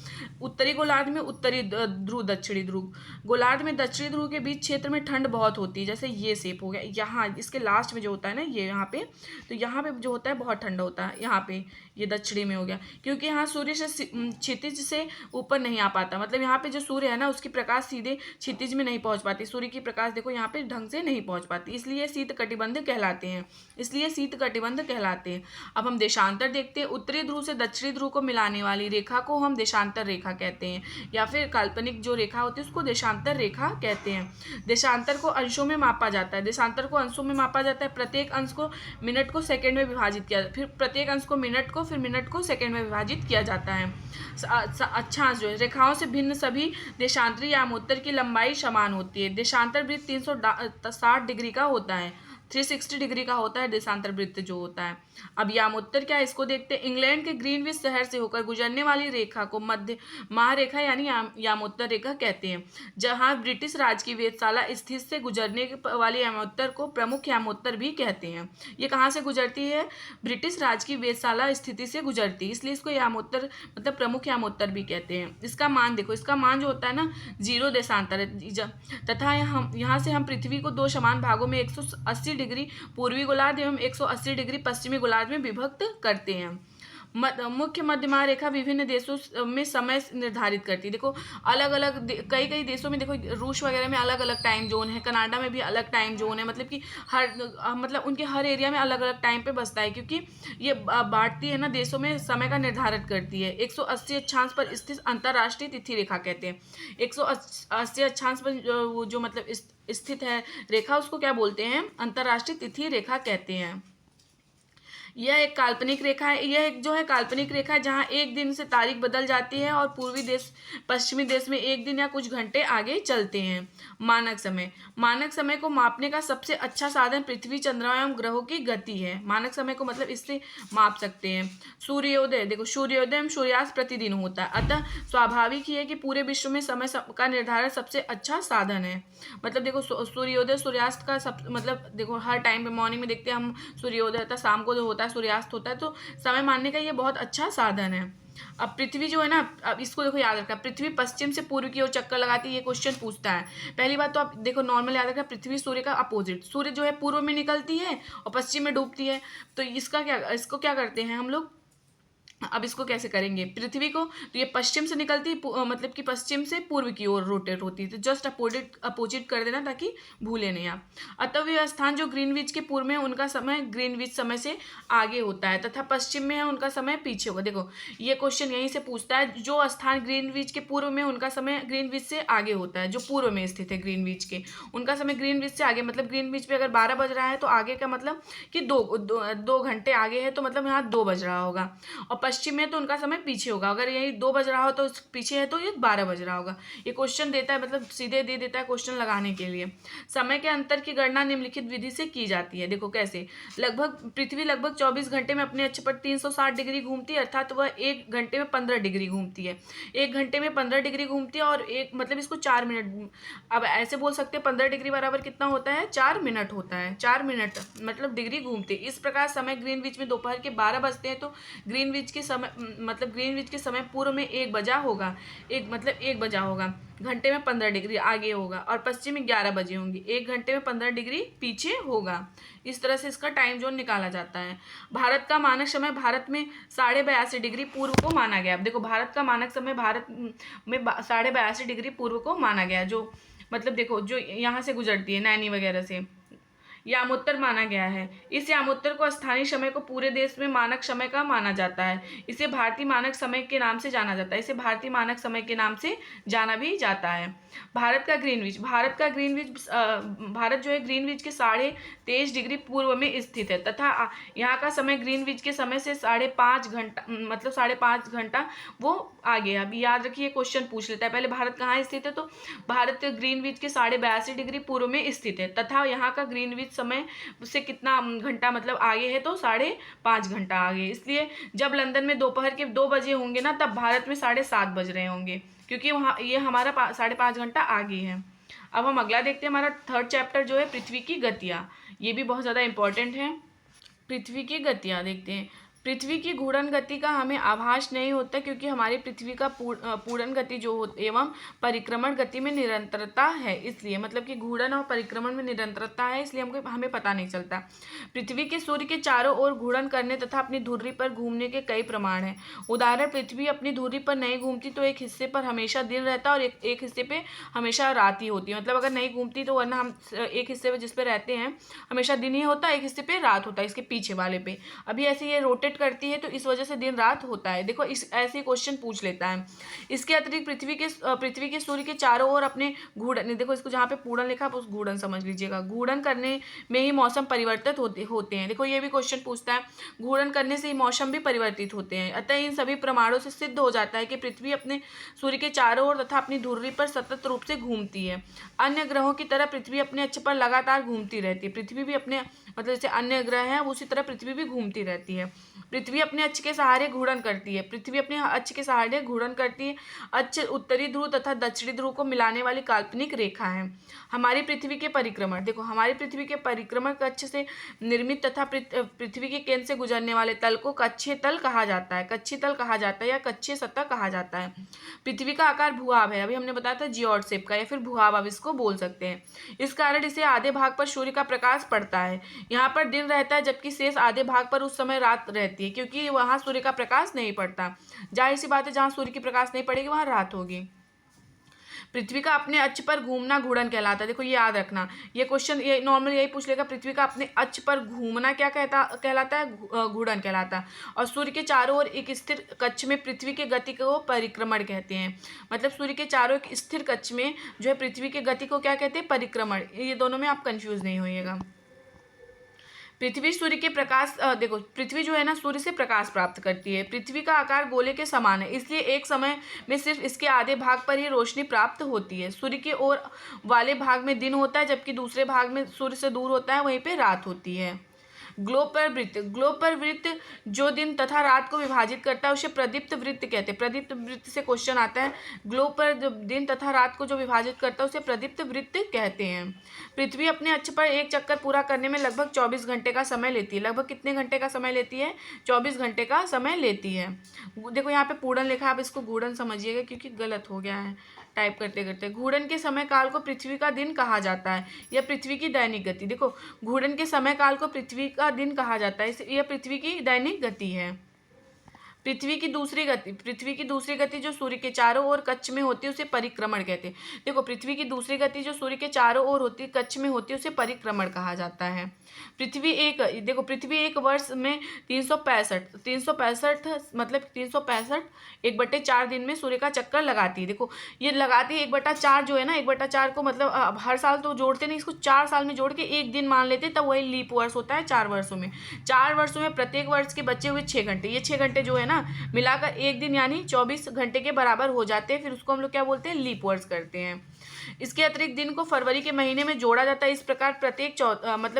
उत्तरी गोलार्ध में उत्तरी ध्रुव दक्षिणी ध्रुव गोलार्ध में दक्षिणी ध्रुव के बीच क्षेत्र में ठंड बहुत होती है, जैसे ये शेप हो गया यहाँ इसके लास्ट में जो होता है ना ये यहाँ पे, तो यहाँ पे जो होता है बहुत ठंडा होता है। यहाँ पे ये दक्षिणी में हो गया क्योंकि यहाँ सूर्य से क्षितिज से ऊपर नहीं आ पाता, मतलब यहाँ पे जो सूर्य है ना उसकी प्रकाश सीधे क्षितिज में नहीं पहुंच पाती, सूर्य की प्रकाश देखो यहाँ पे ढंग से नहीं पहुंच पाती, इसलिए शीत कटिबंध कहलाते हैं। इसलिए शीत कटिबंध कहलाते हैं। अब हम देशांतर देखते हैं। उत्तरी ध्रुव से दक्षिणी ध्रुव को मिलाने वाली रेखा को हम देशांतर रेखा कहते हैं, या फिर काल्पनिक जो रेखा होती है उसको देशांतर रेखा कहते हैं। देशांतर को अंशों में मापा जाता है। देशांतर को अंशों में मापा जाता है। प्रत्येक अंश को मिनट को सेकंड में विभाजित किया, फिर प्रत्येक अंश को मिनट को, फिर मिनट को सेकंड में विभाजित किया जाता है। अक्षांश जो है, रेखाओं से भिन्न सभी देशांतरी यामोत्तर की लंबाई समान होती है। देशांतर वृत्त 360 डिग्री का होता है, 360 डिग्री का होता है देशांतर वृत्त जो होता है। अब यामोत्तर क्या है इसको देखते हैं। इंग्लैंड के ग्रीनविच शहर से होकर गुजरने वाली रेखा को मध्य महारेखा यानी यामोत्तर रेखा कहते हैं। जहां ब्रिटिश राज की वेधशाला स्थित से गुजरने वाली यामोत्तर को प्रमुख यामोत्तर भी कहते हैं। ये कहाँ से गुजरती है? ब्रिटिश राज की वेधशाला स्थिति से गुजरती है, इसलिए इसको यामोत्तर मतलब प्रमुख यामोत्तर भी कहते हैं। इसका मान देखो, इसका मान जो होता है ना 0 देशांतर है, तथा यहाँ से हम पृथ्वी को 2 समान भागों में 180 डिग्री पूर्वी गोलार्ध एवं 180 डिग्री पश्चिमी गोलार्ध में विभक्त करते हैं। मुख्य मध्यमा रेखा विभिन्न देशों में समय निर्धारित करती है। देखो अलग अलग कई देशों में देखो रूस वगैरह में अलग अलग टाइम जोन है, कनाडा में भी अलग टाइम जोन है, मतलब कि मतलब उनके हर एरिया में अलग अलग टाइम पे बसता है, क्योंकि ये बांटती है ना देशों में समय का निर्धारित करती है। 180 अक्षांश पर स्थित अंतर्राष्ट्रीय तिथि रेखा कहते हैं। 180 अक्षांश पर जो मतलब स्थित है रेखा उसको क्या बोलते हैं? अंतर्राष्ट्रीय तिथि रेखा कहते हैं। यह एक काल्पनिक रेखा है। यह एक जो है काल्पनिक रेखा है जहाँ एक दिन से तारीख बदल जाती है और पूर्वी देश पश्चिमी देश में एक दिन या कुछ घंटे आगे चलते हैं। मानक समय, मानक समय को मापने का सबसे अच्छा साधन पृथ्वी, चंद्रमा एवं ग्रहों की गति है। मानक समय को मतलब इससे माप सकते हैं। सूर्योदय, देखो सूर्योदय एवं सूर्यास्त प्रतिदिन होता है, अतः स्वाभाविक ही है कि पूरे विश्व में समय का निर्धारण सबसे अच्छा साधन है। मतलब देखो सूर्योदय सूर्यास्त का सब मतलब देखो हर टाइम पे मॉर्निंग में देखते हैं हम सूर्योदय होता है, शाम को जो होता है सूर्यास्त होता है, तो समय मानने का ये बहुत अच्छा साधन है। अब पृथ्वी जो है ना, अब इसको देखो याद रखा, पृथ्वी पश्चिम से पूर्व की ओर चक्कर लगाती है, ये क्वेश्चन पूछता है। पहली बात तो आप देखो नॉर्मल याद रखा, पृथ्वी सूर्य का अपोजिट, सूर्य जो है पूर्व में निकलती है और पश्चिम में डूबती है, तो इसको क्या करते हैं हम लोग, अब इसको कैसे करेंगे, पृथ्वी को तो ये पश्चिम से निकलती मतलब कि पश्चिम से पूर्व की ओर रोटेट होती है, तो जस्ट अपोजिट कर देना ताकि भूले नहीं आप। अतः वे स्थान जो ग्रीनविच के पूर्व में उनका समय ग्रीनविच समय से आगे होता है तथा पश्चिम में है उनका समय पीछे होगा। देखो ये क्वेश्चन यहीं से पूछता है, जो स्थान ग्रीनविच के पूर्व में उनका समय ग्रीनविच से आगे होता है, जो पूर्व में स्थित है ग्रीनविच के उनका समय ग्रीनविच से आगे, मतलब ग्रीनविच पे अगर 12 बज रहा है तो आगे का मतलब कि दो घंटे आगे है, तो मतलब यहाँ 2 बज रहा होगा, और पश्चिम में तो उनका समय पीछे होगा, अगर यही 2 बज रहा हो तो पीछे है तो ये 12 बज रहा होगा। ये क्वेश्चन देता है, मतलब सीधे दे देता है क्वेश्चन लगाने के लिए। समय के अंतर की गणना निम्नलिखित विधि से की जाती है। देखो कैसे, पृथ्वी लगभग 24 घंटे में अपने अक्ष पर 360 डिग्री घूमती है, अर्थात वह 1 घंटे में 15 डिग्री घूमती है। 1 घंटे में 15 डिग्री घूमती है और एक मतलब इसको 4 मिनट, अब ऐसे बोल सकते हैं 15 डिग्री बराबर कितना होता है, 4 मिनट होता है। 4 मिनट मतलब डिग्री घूमती है। इस प्रकार समय ग्रीनविच में दोपहर के 12 बजते हैं तो ग्रीनविच के समय मतलब ग्रीनविच के समय पूर्व में 1 बजा होगा, 1 बजा होगा, घंटे में 15 डिग्री आगे होगा, और पश्चिम में 11 बजे होंगी, 1 घंटे में 15 डिग्री पीछे होगा। इस तरह से इसका टाइम जोन निकाला जाता है। भारत का मानक समय भारत में 82.5 डिग्री पूर्व को माना गया। अब देखो भारत का मानक समय भारत में 82.5 डिग्री पूर्व को माना गया, जो मतलब देखो जो यहाँ से गुजरती है नैनी वगैरह से, यामोत्तर माना गया है। इस यामोत्तर को स्थानीय समय को पूरे देश में मानक समय का माना जाता है। इसे भारतीय मानक समय के नाम से जाना जाता है। इसे भारतीय मानक समय के नाम से जाना भी जाता है। भारत का ग्रीनविच भारत जो है ग्रीनविच के 23.5 डिग्री पूर्व में स्थित है तथा यहाँ का समय ग्रीनविच के समय से 5.5 घंटा मतलब 5.5 घंटा वो आगे। अभी याद रखिए क्वेश्चन पूछ लेता है। पहले भारत कहाँ स्थित है, तो भारत ग्रीनविच के 82.5 डिग्री पूर्व में स्थित है तथा यहाँ का ग्रीनविच समय से कितना घंटा मतलब आगे है, तो 5.5 घंटा आगे। इसलिए जब लंदन में दोपहर के 2 बजे होंगे ना, तब भारत में 7:30 बज रहे होंगे, क्योंकि वहाँ ये हमारा 5.5 घंटा आगे है। अब हम अगला देखते हैं, हमारा थर्ड चैप्टर जो है पृथ्वी की गतियाँ। ये भी बहुत ज़्यादा इंपॉर्टेंट है। पृथ्वी की गतियाँ देखते हैं। पृथ्वी की घूर्णन गति का हमें आभास नहीं होता, क्योंकि हमारी पृथ्वी का पूर्ण गति जो एवं परिक्रमण गति में निरंतरता है, इसलिए मतलब कि घूर्णन और परिक्रमण में निरंतरता है, इसलिए हमें पता नहीं चलता। पृथ्वी के सूर्य के चारों ओर घूर्णन करने तथा अपनी धुरी पर घूमने के कई प्रमाण हैं। उदाहरण, पृथ्वी अपनी धुरी पर नहीं घूमती तो एक हिस्से पर हमेशा दिन रहता है और एक हिस्से पे हमेशा रात ही होती है। मतलब अगर नहीं घूमती तो वरना हम एक हिस्से पे जिस पे रहते हैं हमेशा दिन ही होता है, एक हिस्से पे रात होता है, इसके पीछे वाले पे। अभी ऐसे ये रोटेट करती है तो इस वजह से दिन रात होता है। देखो इस ऐसे क्वेश्चन पूछ लेता है। इसके अतिरिक्त पृथ्वी के सूर्य के चारों ओर अपने घूर्णन, देखो इसको जहाँ पे पूर्ण लिखा है उस घूर्णन समझ लीजिएगा, घूर्णन करने में ही मौसम परिवर्तित होते हैं। देखो ये भी क्वेश्चन पूछता है, घूर्णन करने से ही मौसम भी परिवर्तित होते हैं। अतः इन सभी प्रमाणों से सिद्ध हो जाता है कि पृथ्वी अपने सूर्य के चारों ओर तथा अपनी धुरी पर सतत रूप से घूमती है। अन्य ग्रहों की तरह पृथ्वी अपने अक्ष पर लगातार घूमती रहती है। पृथ्वी भी अपने मतलब जैसे अन्य ग्रह हैं उसी तरह पृथ्वी भी घूमती रहती है। पृथ्वी अपने अक्ष के सहारे घूर्णन करती है। पृथ्वी अपने अक्ष के सहारे घूर्णन करती है। अक्ष उत्तरी ध्रुव तथा दक्षिणी ध्रुव को मिलाने वाली काल्पनिक रेखा है। हमारी पृथ्वी के परिक्रमण, देखो हमारी पृथ्वी के परिक्रमण कक्ष से निर्मित तथा पृथ्वी के केंद्र से गुजरने वाले तल को कक्षीय तल कहा जाता है, कक्षीय तल कहा जाता है या कक्षीय सतह कहा जाता है। पृथ्वी का आकार भूआब है, अभी हमने बताया था जियोड शेप का, या फिर भूआब आप इसको बोल सकते हैं। इस कारण इसे आधे भाग पर सूर्य का प्रकाश पड़ता है। यहाँ पर दिन रहता है, जबकि शेष आधे भाग पर उस समय रात रहती है, क्योंकि वहाँ सूर्य का प्रकाश नहीं पड़ता। जाहिर सी बात है, जहाँ सूर्य की प्रकाश नहीं पड़ेगी वहाँ रात होगी। पृथ्वी का अपने अक्ष पर घूमना घूर्णन कहलाता है। देखो ये याद रखना, ये क्वेश्चन ये नॉर्मल यही पूछ लेगा, पृथ्वी का अपने अक्ष पर घूमना क्या कहलाता है, घूर्णन कहलाता है। और सूर्य के चारों ओर एक स्थिर कक्ष में पृथ्वी के गति को परिक्रमण कहते हैं। मतलब सूर्य के चारों एक स्थिर कक्ष में जो है पृथ्वी के गति को क्या कहते हैं, परिक्रमण। ये दोनों में आप कंफ्यूज नहीं होइएगा। पृथ्वी सूर्य के प्रकाश देखो पृथ्वी जो है ना सूर्य से प्रकाश प्राप्त करती है। पृथ्वी का आकार गोले के समान है, इसलिए एक समय में सिर्फ इसके आधे भाग पर ही रोशनी प्राप्त होती है। सूर्य के ओर वाले भाग में दिन होता है, जबकि दूसरे भाग में सूर्य से दूर होता है, वहीं पे रात होती है। ग्लोब पर वृत्त जो दिन तथा रात को विभाजित करता है उसे प्रदीप्त वृत्त कहते हैं। प्रदीप्त वृत्त से क्वेश्चन आता है, ग्लोब पर दिन तथा रात को जो विभाजित करता है उसे प्रदीप्त वृत्त कहते हैं। पृथ्वी अपने अक्ष पर एक चक्कर पूरा करने में लगभग 24 घंटे का समय लेती है। लगभग कितने घंटे का समय लेती है, 24 घंटे का समय लेती है। देखो यहाँ पे पूर्ण लिखा है, आप इसको घूर्णन समझिएगा क्योंकि गलत हो गया है टाइप करते करते। घूर्णन के समय काल को पृथ्वी का दिन कहा जाता है, यह पृथ्वी की दैनिक गति। देखो घूर्णन के समय काल को पृथ्वी का दिन कहा जाता है, यह पृथ्वी की दैनिक गति है। पृथ्वी की दूसरी गति जो सूर्य के चारों ओर कक्ष में होती है उसे परिक्रमण कहते हैं। देखो पृथ्वी की दूसरी गति जो सूर्य के चारों ओर होती है कक्ष में होती है उसे परिक्रमण कहा जाता है। पृथ्वी एक वर्ष में 365 मतलब 365 1/4 दिन में सूर्य का चक्कर लगाती है। देखो ये लगाती है 1/4 जो है ना, 1/4 को मतलब हर साल तो जोड़ते नहीं, इसको 4 साल में जोड़ के एक दिन मान लेते, तब वही लीप वर्ष होता है। 4 वर्षों में प्रत्येक वर्ष के बचे हुए 6 घंटे, ये 6 घंटे जो है ना मिलाकर एक दिन यानी 24 घंटे के बराबर हो जाते हैं। फिर उसको हम लोग क्या बोलते हैं, लीप वर्ष करते हैं। इसके अतिरिक्त दिन को फरवरी के महीने में जोड़ा जाता है। इस प्रकार प्रत्येक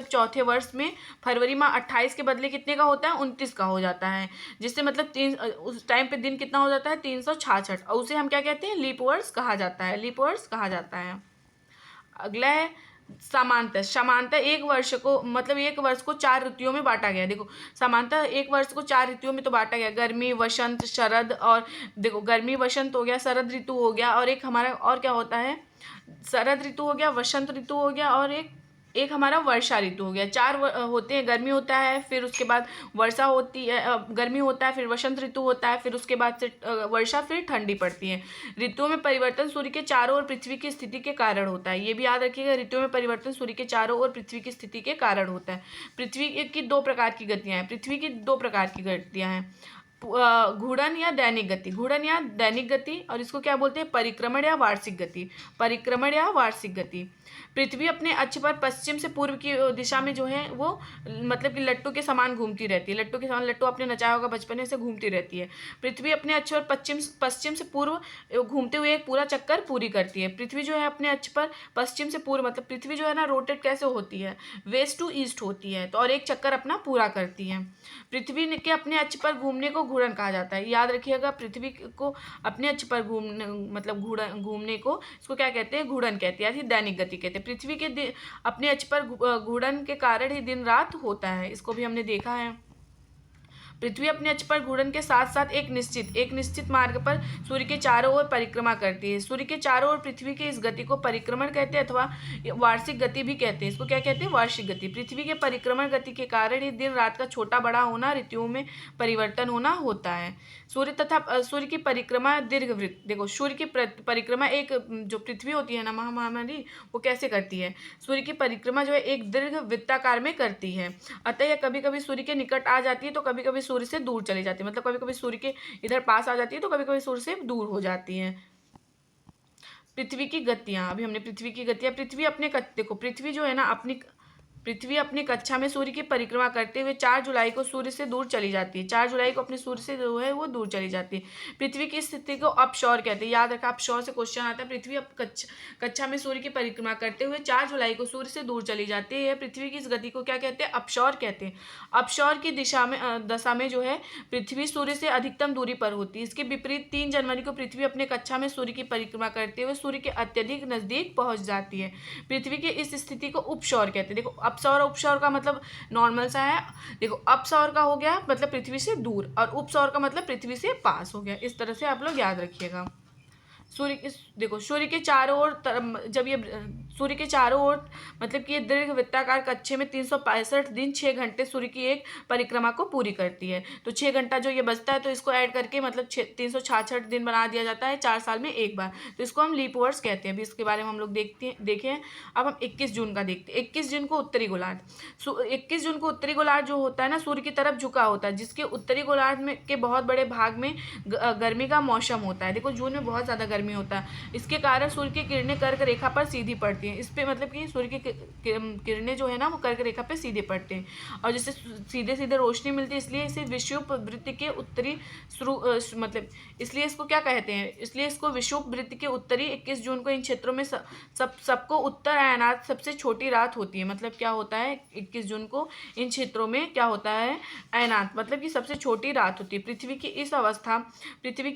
चौथे वर्ष में फरवरी माह 28 के बदले कितने का होता है, 29 का हो जाता है, जिससे मतलब उस टाइम पे दिन कितना हो जाता है, 366, और उसे हम क्या कहते हैं, लीप वर्ष कहा जाता है। अगला है समानतः एक वर्ष को 4 ऋतुओं में बांटा गया। देखो समानतः एक वर्ष को 4 ऋतुओं में तो बांटा गया, गर्मी, वसंत, शरद। और देखो गर्मी वसंत हो गया, शरद ऋतु हो गया, और एक हमारा और क्या होता है, शरद ऋतु हो गया, वसंत ऋतु हो गया, और एक हमारा वर्षा ऋतु हो गया। 4 होते हैं, गर्मी होता है, फिर उसके बाद वर्षा होती है, गर्मी होता है, फिर वसंत ऋतु होता है, फिर उसके बाद से वर्षा, फिर ठंडी पड़ती है। ऋतुओं में परिवर्तन सूर्य के चारों ओर पृथ्वी की स्थिति के कारण होता है। ये भी याद रखिएगा, ऋतुओं में परिवर्तन सूर्य के चारों ओर पृथ्वी की स्थिति के कारण होता है। पृथ्वी की 2 प्रकार की गतियाँ हैं। घूर्णन या दैनिक गति, घूर्णन या दैनिक गति, और इसको क्या बोलते हैं, परिक्रमण या वार्षिक गति, परिक्रमण या वार्षिक गति। पृथ्वी अपने अक्ष पर पश्चिम से पूर्व की दिशा में जो है वो मतलब कि लट्टू के समान घूमती रहती है, लट्टू के समान, लट्टू आपने नचाया होगा बचपन में, से घूमती रहती है। पृथ्वी अपने अक्ष पर पश्चिम से पूर्व घूमते हुए एक पूरा चक्कर पूरी करती है। पृथ्वी जो है अपने अक्ष पर पश्चिम से पूर्व, मतलब पृथ्वी जो है ना रोटेट कैसे होती है, वेस्ट टू ईस्ट होती है, तो और एक चक्कर अपना पूरा करती है। पृथ्वी के अपने अक्ष पर घूमने को घूर्णन कहा जाता है, याद रखिएगा, पृथ्वी को अपने अक्ष पर घूमने मतलब घूमने को इसको क्या कहते हैं, घूर्णन कहते हैं, या दैनिक गति कहते हैं। पृथ्वी के अपने अक्ष पर घूर्णन के कारण ही दिन रात होता है, इसको भी हमने देखा है। पृथ्वी अपने अक्ष पर घूर्णन के साथ साथ एक निश्चित मार्ग पर सूर्य के चारों ओर परिक्रमा करती है। सूर्य के चारों ओर पृथ्वी के इस गति को परिक्रमण कहते हैं अथवा वार्षिक गति भी कहते हैं। इसको क्या कहते हैं, वार्षिक गति। पृथ्वी के परिक्रमण गति के कारण ही दिन रात का छोटा बड़ा होना, ऋतुओं में परिवर्तन होना होता है। सूर्य तथा सूर्य की परिक्रमा दीर्घवृत्त, देखो सूर्य की परिक्रमा एक जो पृथ्वी होती है ना हमारी, वो कैसे करती है, सूर्य की परिक्रमा जो है एक दीर्घ वृत्ताकार में करती है। अतः यह कभी कभी सूर्य के निकट आ जाती है तो कभी कभी सूर्य से दूर चली जाती है, मतलब कभी कभी सूर्य के इधर पास आ जाती है तो कभी कभी सूर्य से दूर हो जाती है। पृथ्वी की गतियां, अभी हमने पृथ्वी की गतियां, पृथ्वी अपने देखो पृथ्वी जो है ना पृथ्वी अपनी कक्षा में सूर्य की परिक्रमा करते हुए 4 जुलाई को सूर्य से दूर चली जाती है। 4 जुलाई को अपने सूर्य से जो है वो दूर चली जाती है। पृथ्वी की स्थिति को अपशौर कहते हैं, याद रखा, अपशौर से क्वेश्चन आता है। पृथ्वी अब कक्षा में सूर्य की परिक्रमा करते हुए 4 जुलाई को सूर्य से दूर चली जाती है। पृथ्वी की इस गति को क्या कहते हैं, अपशौर कहते हैं। अपशौर की दशा में जो है पृथ्वी सूर्य से अधिकतम दूरी पर होती है। इसके विपरीत 3 जनवरी को पृथ्वी अपने कक्षा में सूर्य की परिक्रमा करते हुए सूर्य के अत्यधिक नजदीक पहुंच जाती है। पृथ्वी की इस स्थिति को उपसौर कहते हैं। देखो अपसौर उपसौर का मतलब नॉर्मल सा है, देखो अपसौर का हो गया मतलब पृथ्वी से दूर, और उपसौर का मतलब पृथ्वी से पास हो गया। इस तरह से आप लोग याद रखिएगा। देखो सूर्य के चारों ओर जब ये सूर्य के चारों ओर मतलब कि ये दीर्घ वृत्ताकार कक्षे में 365 दिन 6 घंटे सूर्य की एक परिक्रमा को पूरी करती है। तो 6 घंटा जो ये बचता है तो इसको ऐड करके मतलब 366 दिन बना दिया जाता है 4 साल में एक बार, तो इसको हम लीप ईयर्स कहते हैं। अभी इसके बारे में हम लोग देखें। अब हम 21 जून का देखते हैं। 21 जून को उत्तरी गोलार्ध, 21 जून को उत्तरी गोलार्ध जो होता है ना सूर्य की तरफ झुका होता है, जिसके उत्तरी गोलार्ध में के बहुत बड़े भाग में गर्मी का मौसम होता है। देखो जून में बहुत ज़्यादा गर्मी होता है, इसके कारण सूर्य की किरणें कर्क रेखा पर सीधी पड़ती हैं। इस पे मतलब कि सूर्य की किरणें जो है ना वो कर्क रेखा पे सीधे पड़ते हैं, और जिससे सीधे सीधे रोशनी मिलती है, इसलिए इसे विषुव वृत्त के उत्तरी मतलब इसलिए इसको क्या कहते हैं, इसलिए इसको विषुव वृत्त के उत्तरी 21 जून को इन क्षेत्रों में सबको उत्तर अयनात सबसे छोटी रात होती है। मतलब क्या होता है, 21 जून को इन क्षेत्रों में क्या होता है, अयनात मतलब कि सबसे छोटी रात होती है। पृथ्वी की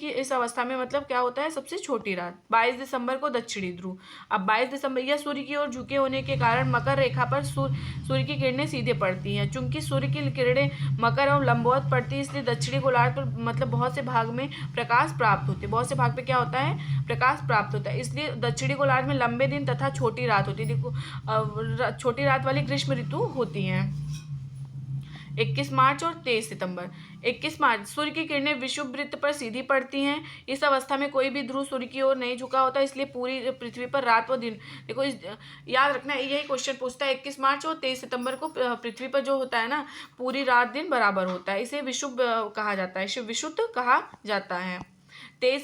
इस अवस्था में मतलब क्या होता है, सबसे छोटी रात। 22 दिसंबर को दक्षिणी ध्रुव। अब 22 दिसंबर यह सूर्य की ओर झुके होने के कारण मकर रेखा पर सूर्य की किरणें सीधे पड़ती हैं। चूंकि सूर्य की किरणें मकर और लंबवत पड़ती है, इसलिए दक्षिणी गोलार्ध पर मतलब बहुत से भाग में प्रकाश प्राप्त होते हैं। बहुत से भाग पे क्या होता है, प्रकाश प्राप्त होता है, इसलिए दक्षिणी गोलार्ध में लंबे दिन तथा छोटी रात होती है। देखो छोटी रात वाली ग्रीष्म ऋतु होती है। 21 मार्च और 23 सितंबर। 21 मार्च सूर्य की किरणें विषुव वृत्त पर सीधी पड़ती हैं। इस अवस्था में कोई भी ध्रुव सूर्य की ओर नहीं झुका होता, इसलिए पूरी पृथ्वी पर रात व दिन, देखो याद रखना यही क्वेश्चन पूछता है। 21 मार्च और 23 सितंबर को पृथ्वी पर जो होता है ना पूरी रात दिन बराबर होता है, इसे विषुव कहा जाता है, इसे विषुव कहा जाता है। 23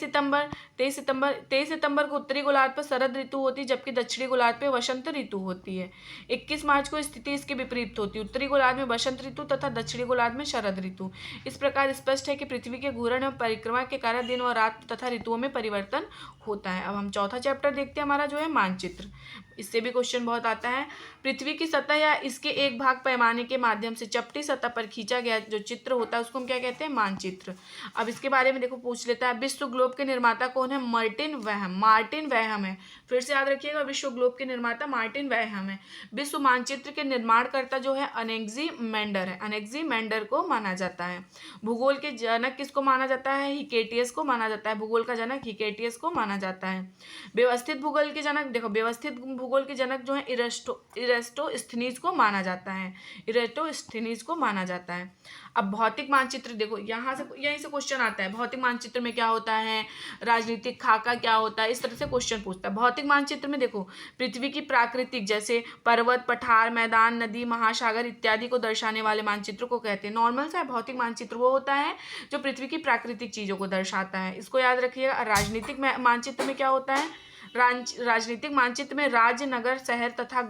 सितंबर को उत्तरी गोलार्ध पर शरद ऋतु होती है, जबकि दक्षिणी गोलार्ध पे वसंत ऋतु होती है। 21 मार्च को स्थिति इसके विपरीत होती है, उत्तरी गोलार्ध में वसंत ऋतु तथा दक्षिणी गोलार्ध में शरद ऋतु। इस प्रकार स्पष्ट है कि पृथ्वी के घूर्णन और परिक्रमा के कारण दिन और रात तथा ऋतुओं में परिवर्तन होता है। अब हम चौथा चैप्टर देखते हैं, हमारा जो है मानचित्र। इससे भी क्वेश्चन बहुत आता है। पृथ्वी की सतह या इसके एक भाग पैमाने के माध्यम से चपटी सतह पर खींचा गया जो चित्र होता है उसको हम क्या कहते हैं, मानचित्र। अब इसके बारे में देखो पूछ लेता है, विश्व ग्लोब के निर्माता कौन है, मार्टिन वैहम है। फिर से याद रखिएगा, विश्व ग्लोब के निर्माता मार्टिन वैहम है। विश्व मानचित्र के निर्माणकर्ता जो है अनेक्सिमेंडर है, अनेक्सिमेंडर को माना जाता है। भूगोल के जनक किसको माना जाता है, हिकेटियस को माना जाता है। भूगोल का जनक हिकेटियस को माना जाता है। व्यवस्थित भूगोल के जनक, देखो व्यवस्थित भूगोल के जनक जो है इरास्टोस्थेनीज को माना जाता है, इरास्टोस्थेनीज को माना जाता है। अब भौतिक मानचित्र देखो यहीं से क्वेश्चन आता है। भौतिक मानचित्र में क्या होता है, राजनीतिक खाका क्या होता है, इस तरह से क्वेश्चन पूछता है। भौतिक मानचित्र में देखो पृथ्वी की प्राकृतिक जैसे पर्वत, पठार, मैदान, नदी, महासागर इत्यादि को दर्शाने वाले मानचित्र को कहते हैं। नॉर्मल सा भौतिक मानचित्र वो होता है जो पृथ्वी की प्राकृतिक चीजों को दर्शाता है, इसको याद रखिएगा। राजनीतिक मानचित्र में क्या होता है, राजनीतिक मानचित्र में राज्य, नगर, शहर तथा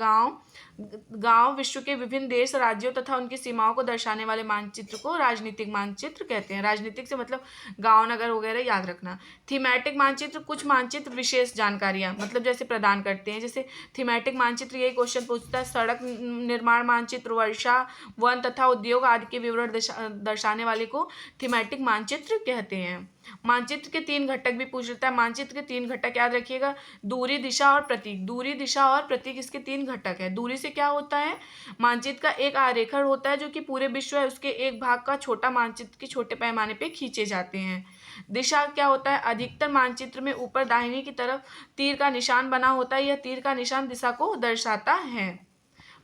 गांव विश्व के विभिन्न देश, राज्यों तथा उनकी सीमाओं को दर्शाने वाले मानचित्र को राजनीतिक मानचित्र कहते हैं। राजनीतिक से मतलब गांव, नगर वगैरह याद रखना। थीमेटिक मानचित्र कुछ मानचित्र विशेष जानकारियां मतलब जैसे प्रदान करते हैं। जैसे थीमेटिक मानचित्र यही क्वेश्चन पूछता है, सड़क निर्माण मानचित्र, वर्षा, वन तथा उद्योग आदि के विवरण दर्शाने वाले को थीमेटिक मानचित्र कहते हैं। मानचित्र के 3 घटक भी पूछ लेता है। मानचित्र के 3 घटक याद रखिएगा, दूरी, दिशा और प्रतीक। दूरी, दिशा और प्रतीक इसके 3 घटक है। दूरी से क्या होता है, मानचित्र का एक आरेखण होता है जो कि पूरे विश्व है उसके एक भाग का छोटा मानचित्र के छोटे पैमाने पे खींचे जाते हैं। दिशा क्या होता है, अधिकतर मानचित्र में ऊपर दाहिने की तरफ तीर का निशान बना होता है, यह तीर का निशान दिशा को दर्शाता है।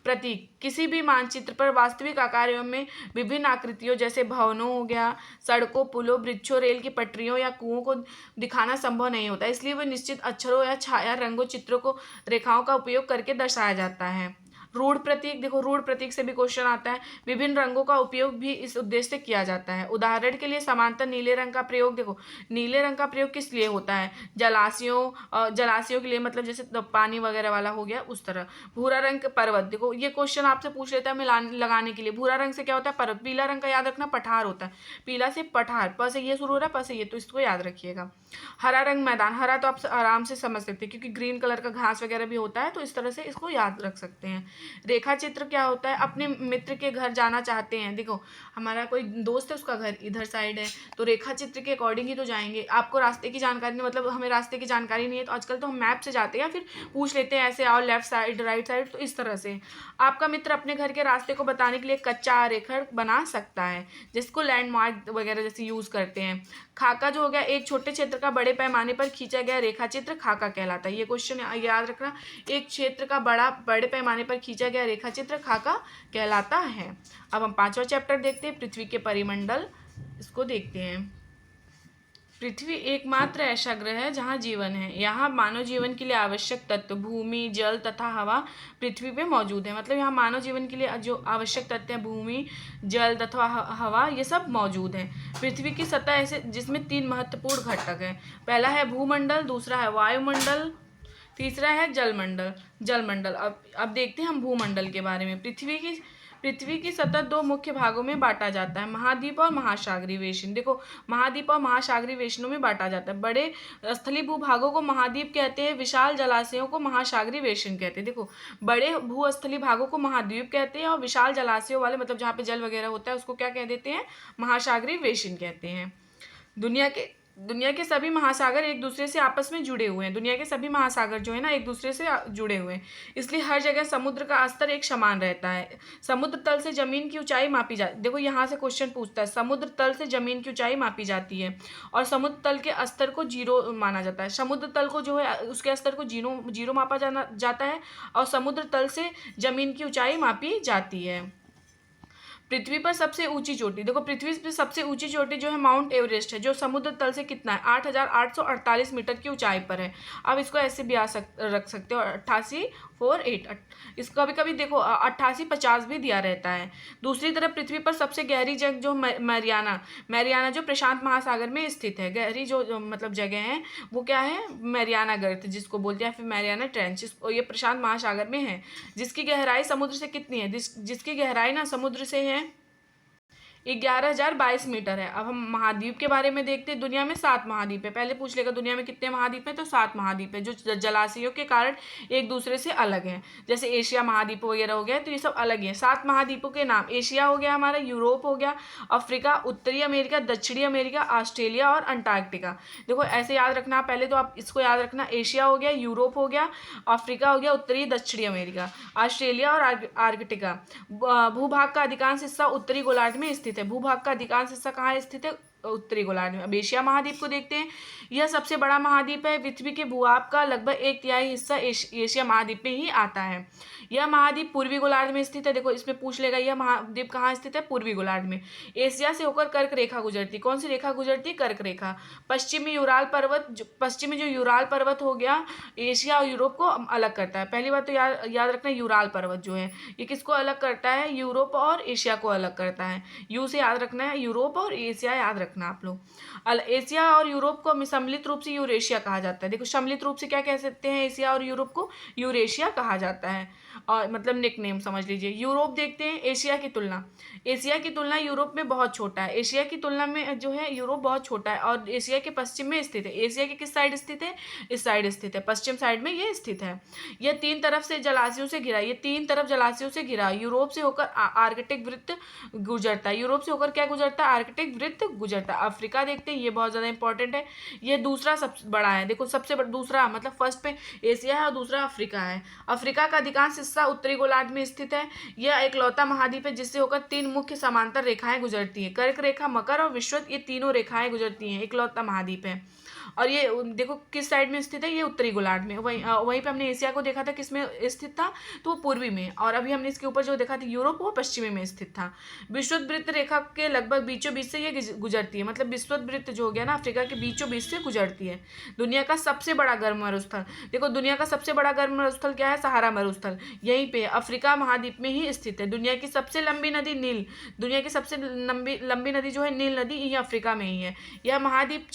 प्रतीक किसी भी मानचित्र पर वास्तविक आकारों में विभिन्न आकृतियों जैसे भवनों हो गया, सड़कों, पुलों, वृक्षों, रेल की पटरियों या कुओं को दिखाना संभव नहीं होता, इसलिए वे निश्चित अक्षरों या छाया रंगों, चित्रों को रेखाओं का उपयोग करके दर्शाया जाता है। रूढ़ प्रतीक देखो, रूढ़ प्रतीक से भी क्वेश्चन आता है। विभिन्न रंगों का उपयोग भी इस उद्देश्य से किया जाता है। उदाहरण के लिए समांतर नीले रंग का प्रयोग देखो, नीले रंग का प्रयोग किस लिए होता है, जलाशयों के लिए मतलब जैसे पानी वगैरह वाला हो गया उस तरह। भूरा रंग पर्वत देखो, ये क्वेश्चन आपसे पूछ लेता है लगाने के लिए। भूरा रंग से क्या होता है, पर्वत। पीला रंग का याद रखना पठार होता है, पीला से पठार, प से ये शुरू हो रहा है, प से ये, तो इसको याद रखिएगा। हरा रंग मैदान, हरा तो आप आराम से समझ सकते हैं क्योंकि ग्रीन कलर का घास वगैरह भी होता है, तो इस तरह से इसको याद रख सकते हैं। रेखा चित्र क्या होता है, अपने मित्र के घर जाना चाहते हैं, देखो हमारा कोई दोस्त है उसका घर इधर साइड है तो रेखा चित्र के अकॉर्डिंग ही तो जाएंगे। आपको रास्ते की जानकारी नहीं, मतलब हमें रास्ते की जानकारी नहीं है तो आजकल तो हम मैप से जाते हैं या फिर पूछ लेते हैं ऐसे आओ लेफ्ट साइड राइट साइड, तो इस तरह से आपका मित्र अपने घर के रास्ते को बताने के लिए कच्चा आरेखण बना सकता है जिसको लैंडमार्क वगैरह जैसे यूज करते हैं। खाका जो हो गया, एक छोटे क्षेत्र का बड़े पैमाने पर खींचा गया रेखा चित्र खाका कहलाता है। ये क्वेश्चन याद रखना, एक क्षेत्र का बड़े पैमाने पर खींचा गया रेखा चित्र खाका कहलाता है। अब हम 5वां चैप्टर देखते हैं, पृथ्वी के परिमंडल, इसको देखते हैं। पृथ्वी एकमात्र ऐसा ग्रह है जहाँ जीवन है। यहाँ मानव जीवन के लिए आवश्यक तत्व भूमि, जल तथा हवा पृथ्वी पे मौजूद है। मतलब यहाँ मानव जीवन के लिए जो आवश्यक तत्व है भूमि, जल तथा हवा, ये सब मौजूद है। पृथ्वी की सतह ऐसे जिसमें 3 महत्वपूर्ण घटक हैं। पहला है भूमंडल, दूसरा है वायुमंडल, तीसरा है जलमंडल। अब देखते हैं हम भूमंडल के बारे में। पृथ्वी की सतह 2 मुख्य भागों में बांटा जाता है, महाद्वीप और महासागरीय वेशन। देखो महाद्वीप और महासागरीय वेशनों में बांटा जाता है। बड़े स्थलीय भूभागों को महाद्वीप कहते हैं, विशाल जलाशयों को महासागरीय वेशन कहते हैं। देखो बड़े भूस्थलीय भागों को महाद्वीप कहते हैं और विशाल जलाशयों वाले मतलब जहाँ पे जल वगैरह होता है उसको क्या कह देते हैं, महासागरीय वेशन कहते हैं। दुनिया के सभी महासागर एक दूसरे से आपस में जुड़े हुए हैं। दुनिया के सभी महासागर जो है ना एक दूसरे से जुड़े हुए हैं, इसलिए हर जगह समुद्र का स्तर एक समान रहता है। समुद्र तल से जमीन की ऊंचाई मापी जाती है। देखो यहाँ से क्वेश्चन पूछता है, समुद्र तल से जमीन की ऊंचाई मापी जाती है और समुद्र तल के स्तर को 0 माना जाता है। समुद्र तल को जो है उसके स्तर को 0 मापा जाता है और समुद्र तल से जमीन की ऊंचाई मापी जाती है। पृथ्वी पर सबसे ऊंची चोटी, देखो पृथ्वी पर सबसे ऊंची चोटी जो है माउंट एवरेस्ट है, जो समुद्र तल से कितना है 8,848 मीटर की ऊंचाई पर है। अब इसको ऐसे भी रख सकते हो 8848, इस कभी कभी देखो 8850 भी दिया रहता है। दूसरी तरफ पृथ्वी पर सबसे गहरी जगह जो मैरियाना जो प्रशांत महासागर में स्थित है, गहरी जो मतलब जगह है वो क्या है, मैरियाना गर्त जिसको बोलते हैं, फिर मैरियाना ट्रेंच, ये प्रशांत महासागर में है, जिसकी गहराई समुद्र से कितनी है, जिसकी गहराई ना समुद्र से है 11,022 मीटर है। अब हम महाद्वीप के बारे में देखते हैं। दुनिया में 7 महाद्वीप है। पहले पूछ लेगा दुनिया में कितने महाद्वीप हैं, तो 7 महाद्वीप है जो जलाशयों के कारण एक दूसरे से अलग हैं। जैसे एशिया महाद्वीप वगैरह हो गया, तो ये सब अलग हैं। 7 महाद्वीपों के नाम, एशिया हो गया हमारा, यूरोप हो गया, अफ्रीका, उत्तरी अमेरिका, दक्षिणी अमेरिका, ऑस्ट्रेलिया और अंटार्कटिका। देखो ऐसे याद रखना, पहले तो आप इसको याद रखना, एशिया हो गया, यूरोप हो गया, अफ्रीका हो गया, उत्तरी दक्षिणी अमेरिका, ऑस्ट्रेलिया और आर्कटिका। भूभाग का अधिकांश हिस्सा उत्तरी गोलार्ध में स्थित है। भूभाग का अधिकांश हिस्सा कहाँ स्थित है, उत्तरी गोलार्ध में। अब एशिया महाद्वीप को देखते हैं। यह सबसे बड़ा महाद्वीप है। पृथ्वी के भूभाग का लगभग 1/3 हिस्सा एशिया महाद्वीप में ही आता है। यह महाद्वीप पूर्वी गोलार्ध में स्थित है। देखो इसमें पूछ लेगा यह महाद्वीप कहाँ स्थित है, पूर्वी गोलार्ध में। एशिया से होकर कर्क रेखा गुजरती, कौन सी रेखा गुजरती, कर्क रेखा। पश्चिमी यूराल पर्वत, पश्चिमी जो यूराल पर्वत हो गया, एशिया और यूरोप को अलग करता है। पहली बात तो याद रखना, यूराल पर्वत जो है ये किसको अलग करता है, यूरोप और एशिया को अलग करता है। यू से याद रखना है, यूरोप और एशिया याद रखना आप लोग। एशिया और यूरोप को सम्मिलित रूप से यूरेशिया कहा जाता है। देखो सम्मिलित रूप से क्या कह सकते हैं, एशिया और यूरोप को यूरेशिया कहा जाता है, और मतलब निक नेम समझ लीजिए। यूरोप देखते हैं, एशिया की तुलना, एशिया की तुलना यूरोप में बहुत छोटा है। एशिया की तुलना में जो है यूरोप बहुत छोटा है और एशिया के पश्चिम में स्थित है। एशिया के किस साइड स्थित है, इस साइड स्थित है, पश्चिम साइड में ये स्थित है। यह 3 तरफ से जलाशयों से घिरा, ये 3 तरफ जलाशयों से घिरा। यूरोप से होकर आर्कटिक वृत्त गुजरता है। यूरोप से होकर क्या गुजरता है, आर्कटिक वृत्त गुजरता है। अफ्रीका देखते हैं, ये बहुत ज़्यादा इंपॉर्टेंट है। ये दूसरा सबसे बड़ा है। देखो सबसे दूसरा मतलब फर्स्ट पे एशिया है और दूसरा अफ्रीका है। अफ्रीका का अधिकांश हिस्सा उत्तरी गोलार्ध में स्थित है। यह एक लौता महाद्वीप है जिससे होकर 3 मुख्य समांतर रेखाएं गुजरती हैं, कर्क रेखा, मकर और विषुवत, ये तीनों रेखाएं गुजरती हैं। एक लौता महाद्वीप है और ये देखो किस साइड में स्थित है, ये उत्तरी गोलार्ध में। वहीं पे हमने एशिया को देखा था किसमें स्थित था, तो वो पूर्वी में, और अभी हमने इसके ऊपर जो देखा था यूरोप, वो पश्चिमी में स्थित था। विषुवत वृत्त रेखा के लगभग बीचों बीच से ये गुजरती है, मतलब विषुवत वृत्त जो हो गया ना, अफ्रीका के बीचों बीच से गुजरती है। दुनिया का सबसे बड़ा गर्म मरुस्थल, देखो दुनिया का सबसे बड़ा गर्म मरुस्थल क्या है, सहारा मरुस्थल, यहीं पे अफ्रीका महाद्वीप में ही स्थित है। दुनिया की सबसे लंबी नदी नील, दुनिया की सबसे लंबी नदी जो है नील नदी, ये अफ्रीका में ही है। यह महाद्वीप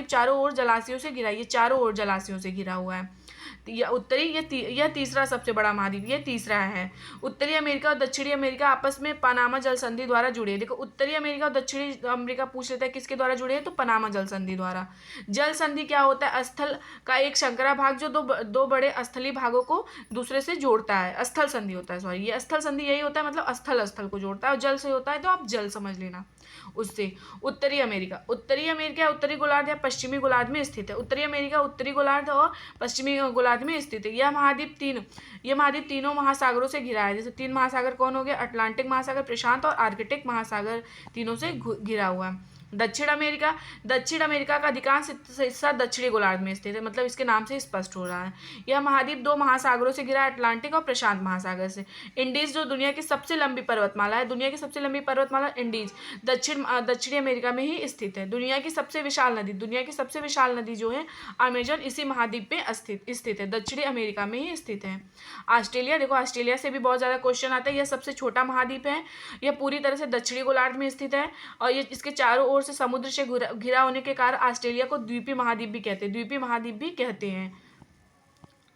चारों ओर जलाशयों से घिरा, ये चारों ओर जलाशयों से घिरा हुआ है। यह तीसरा सबसे बड़ा महाद्वीप, ये तीसरा है। उत्तरी अमेरिका और दक्षिणी अमेरिका आपस में पनामा जल संधि द्वारा जुड़े हैं। देखो उत्तरी अमेरिका और दक्षिणी अमेरिका पूछ लेता है किसके द्वारा जुड़े हैं, तो पनामा जल संधि द्वारा। जल संधि क्या होता है, स्थल का एक शंकरा भाग जो दो बड़े स्थलीय भागों को दूसरे से जोड़ता है, स्थल संधि होता है। सॉरी, ये स्थल संधि यही होता है, मतलब स्थल को जोड़ता है, और जल से होता है तो आप जल समझ लेना उससे। उत्तरी अमेरिका उत्तरी गोलार्ध या पश्चिमी गोलार्ध में स्थित है। उत्तरी अमेरिका उत्तरी गोलार्ध और पश्चिमी गोलार्ध में स्थित है। यह महाद्वीप तीनों महासागरों से घिरा है। जैसे 3 महासागर कौन हो गया, अटलांटिक महासागर, प्रशांत और आर्कटिक महासागर, तीनों से घिरा हुआ है। दक्षिण अमेरिका का अधिकांश हिस्सा दक्षिणी गोलार्ध में स्थित है, मतलब इसके नाम से स्पष्ट हो रहा है। यह महाद्वीप 2 महासागरों से घिरा है, अटलांटिक और प्रशांत महासागर से। इंडीज जो दुनिया की सबसे लंबी पर्वतमाला है, दुनिया की सबसे लंबी पर्वतमाला इंडीज दक्षिणी अमेरिका में ही स्थित है। दुनिया की सबसे विशाल नदी जो है अमेजन, इसी महाद्वीप में स्थित है, दक्षिणी अमेरिका में ही स्थित है। ऑस्ट्रेलिया, देखो ऑस्ट्रेलिया से भी बहुत ज़्यादा क्वेश्चन आता है। यह सबसे छोटा महाद्वीप है, यह पूरी तरह से दक्षिणी गोलार्ध में स्थित है और ये इसके चारों ओर से समुद्र से घिरा होने के कारण ऑस्ट्रेलिया को द्वीपीय महाद्वीप भी कहते हैं।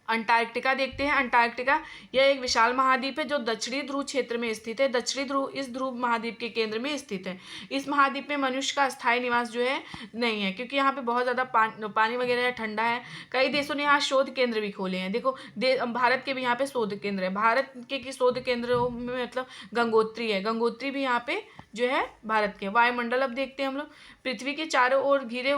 अंटार्कटिका देखते हैं। अंटार्कटिका यह एक विशाल महाद्वीप है जो दक्षिणी ध्रुव क्षेत्र में स्थित है। दक्षिणी ध्रुव इस ध्रुव महाद्वीप के केंद्र में स्थित है। इस महाद्वीप में मनुष्य का स्थायी निवास जो है नहीं है, क्योंकि यहाँ पे बहुत ज़्यादा पानी वगैरह ठंडा है। कई देशों ने यहाँ शोध केंद्र भी खोले हैं। देखो भारत के भी यहाँ पे शोध केंद्र है। भारत के शोध केंद्रों में मतलब गंगोत्री है, गंगोत्री भी यहाँ पे जो है भारत के। वायुमंडल अब देखते हैं हम लोग। पृथ्वी के चारों ओर घिरे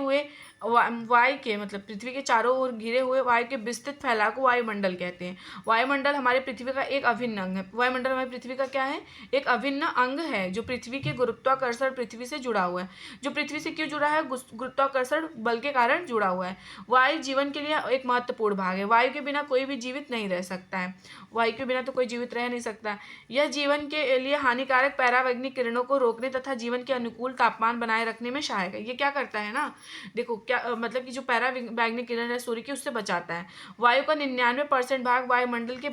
हुए वायु के विस्तृत फैलाव को वायुमंडल कहते हैं। वायुमंडल हमारे पृथ्वी का एक अभिन्न अंग है। वायुमंडल हमारी पृथ्वी का क्या है, एक अभिन्न अंग है जो पृथ्वी के गुरुत्वाकर्षण पृथ्वी से जुड़ा हुआ है। जो पृथ्वी से क्यों जुड़ा है, गुरुत्वाकर्षण बल के कारण जुड़ा हुआ है। वायु जीवन के लिए एक महत्वपूर्ण भाग है। वायु के बिना कोई भी जीवित नहीं रह सकता है। वायु के बिना तो कोई जीवित रह नहीं सकता। यह जीवन के लिए हानिकारक परावैंगनिक किरणों को रोकने तथा जीवन के अनुकूल तापमान बनाए रखने में सहायक है। ये क्या करता है ना, देखो क्या मतलब कि जो परावैंगनिक किरण है सूर्य की, उससे बचाता है। वायु का 99% भाग वायुमंडल के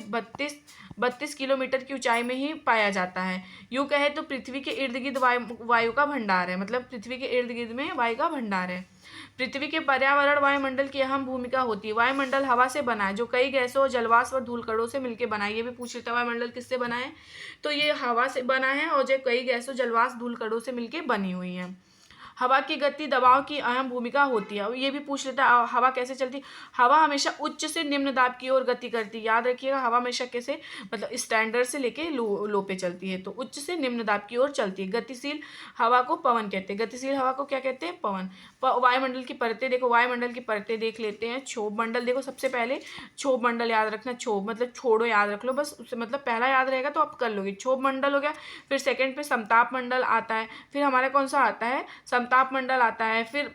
32 किलोमीटर की ऊंचाई में ही पाया जाता है। यूँ कहे तो पृथ्वी के इर्द गिर्द वायु का भंडार है, मतलब पृथ्वी के इर्द गिर्द में वायु का भंडार है। पृथ्वी के पर्यावरण वायुमंडल की अहम भूमिका होती है। वायुमंडल हवा से बना है, जो कई गैसों, जलवाष्प और धूलकणों से मिलकर बना है। ये भी पूछ लेता है वायुमंडल किससे बना है, तो ये हवा से बना है और जो कई गैसों, जलवाष्प, धूलकणों से मिलकर बनी हुई है। हवा की गति दबाव की अहम भूमिका होती है। ये भी पूछ लेता है हवा कैसे चलती। हवा हमेशा उच्च से निम्न दाब की ओर गति करती है। याद रखिएगा, हवा हमेशा कैसे, मतलब स्टैंडर्ड से लेके लो पे चलती है, तो उच्च से निम्न दाब की ओर चलती है। गतिशील हवा को पवन कहते हैं। गतिशील हवा को क्या कहते हैं? पवन। वायुमंडल की परतें देखो, वायुमंडल की परतें देख लेते हैं। क्षोभ मंडल देखो, सबसे पहले क्षोभ मंडल याद रखना। क्षोभ मतलब छोड़ो, याद रख लो बस, उससे मतलब पहला याद रहेगा तो आप कर लोगे। क्षोभ मंडल हो गया। फिर सेकंड पे समताप मंडल आता है। फिर हमारा कौन सा आता है? समताप मंडल आता है। फिर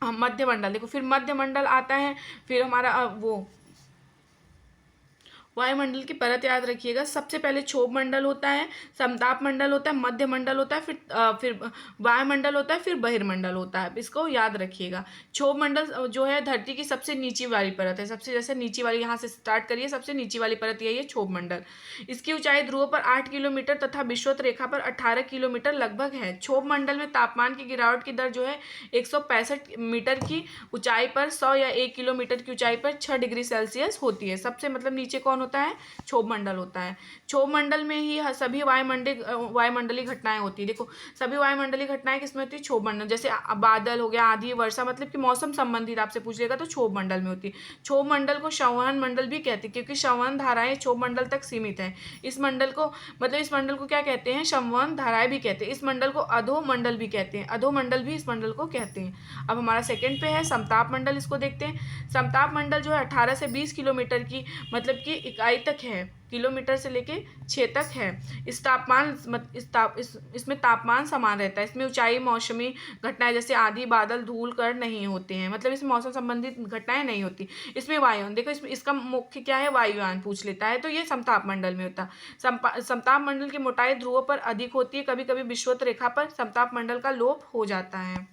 मध्य मंडल देखो, फिर मध्य मंडल आता है। फिर हमारा वो वायुमंडल की परत याद रखिएगा। सबसे पहले क्षोभ मंडल होता है, समताप मंडल होता है, मध्य मंडल होता है, फिर वायुमंडल होता है, फिर बहिर्मंडल होता है। इसको याद रखिएगा। क्षोभ मंडल जो है धरती की सबसे नीची वाली परत है। सबसे जैसे नीची वाली, यहाँ से स्टार्ट करिए, सबसे नीची वाली परत यही है क्षोभ मंडल। इसकी ऊंचाई ध्रुव पर 8 किलोमीटर तथा विषुवत रेखा पर 18 किलोमीटर लगभग है। क्षोभ मंडल में तापमान की गिरावट की दर जो है 165 मीटर की ऊंचाई पर 100 या 1 किलोमीटर की ऊंचाई पर 6 डिग्री सेल्सियस होती है। सबसे मतलब नीचे कौन होता है? क्षोभ मंडल होता है। क्षोभ मंडल में ही सभी वायुमंडलीय घटनाएं होती है। देखो, सभी वायुमंडलीय घटनाएं किसमें होती है? क्षोभ मंडल। जैसे बादल हो गया, आंधी, वर्षा, मतलब कि मौसम संबंधित आपसे पूछ लेगा तो क्षोभ मंडल में होती है। क्षोभ मंडल को संवहन मंडल भी कहते हैं, क्योंकि संवहन धाराएं क्षोभ मंडल तक सीमित है। इस मंडल को क्या कहते हैं? संवहन धाराएं भी कहते हैं। इस मंडल को अधो मंडल भी कहते हैं। अधो मंडल भी इस मंडल को कहते हैं। अब हमारा सेकंड पे है समताप मंडल। इसको देखते हैं। समताप मंडल जो है 18 से 20 किलोमीटर की मतलब कि इकाई तक है। किलोमीटर से लेके 6 तक है। इसमें तापमान समान रहता है। इसमें ऊंचाई मौसमी घटनाएं जैसे आंधी, बादल, धूल, कण नहीं होते हैं, मतलब इसमें मौसम संबंधित घटनाएं नहीं होती। इसमें वायुयान देखो, इसमें इसका मुख्य क्या है? वायुयान पूछ लेता है, तो ये समताप मंडल में होता है। समताप मंडल की मोटाई ध्रुवों पर अधिक होती है। कभी कभी विषुवत रेखा पर समताप मंडल का लोप हो जाता है।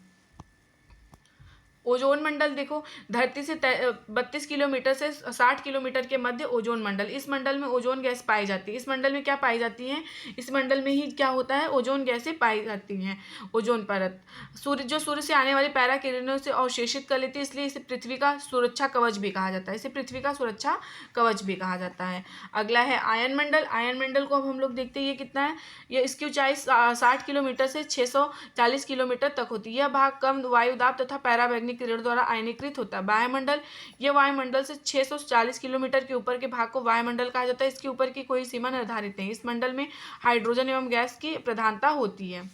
ओजोन मंडल देखो, धरती से 32 किलोमीटर से 60 किलोमीटर के मध्य ओजोन मंडल। इस मंडल में ओजोन गैस पाई जाती है। इस मंडल में क्या पाई जाती है? इस मंडल में ही क्या होता है? ओजोन गैसें पाई जाती हैं। ओजोन परत सूर्य से आने वाली पैरा किरणों से अवशोषित कर लेती है, इसलिए इसे पृथ्वी का सुरक्षा कवच भी कहा जाता है। इसे पृथ्वी का सुरक्षा कवच भी कहा जाता है। अगला है आयन मंडल। आयन मंडल को अब हम लोग देखते हैं, ये कितना है? ये इसकी ऊंचाई 60 किलोमीटर से 640 किलोमीटर तक होती है। यह भाग कम वायुदाब तथा पैराबैंगनी किरण द्वारा आयनीकृत होता है। वायुमंडल, यह वायुमंडल से 640 किलोमीटर के ऊपर के भाग को वायुमंडल कहा जाता है। इसके ऊपर की कोई सीमा निर्धारित नहीं। इस मंडल में हाइड्रोजन एवं गैस की प्रधानता होती है।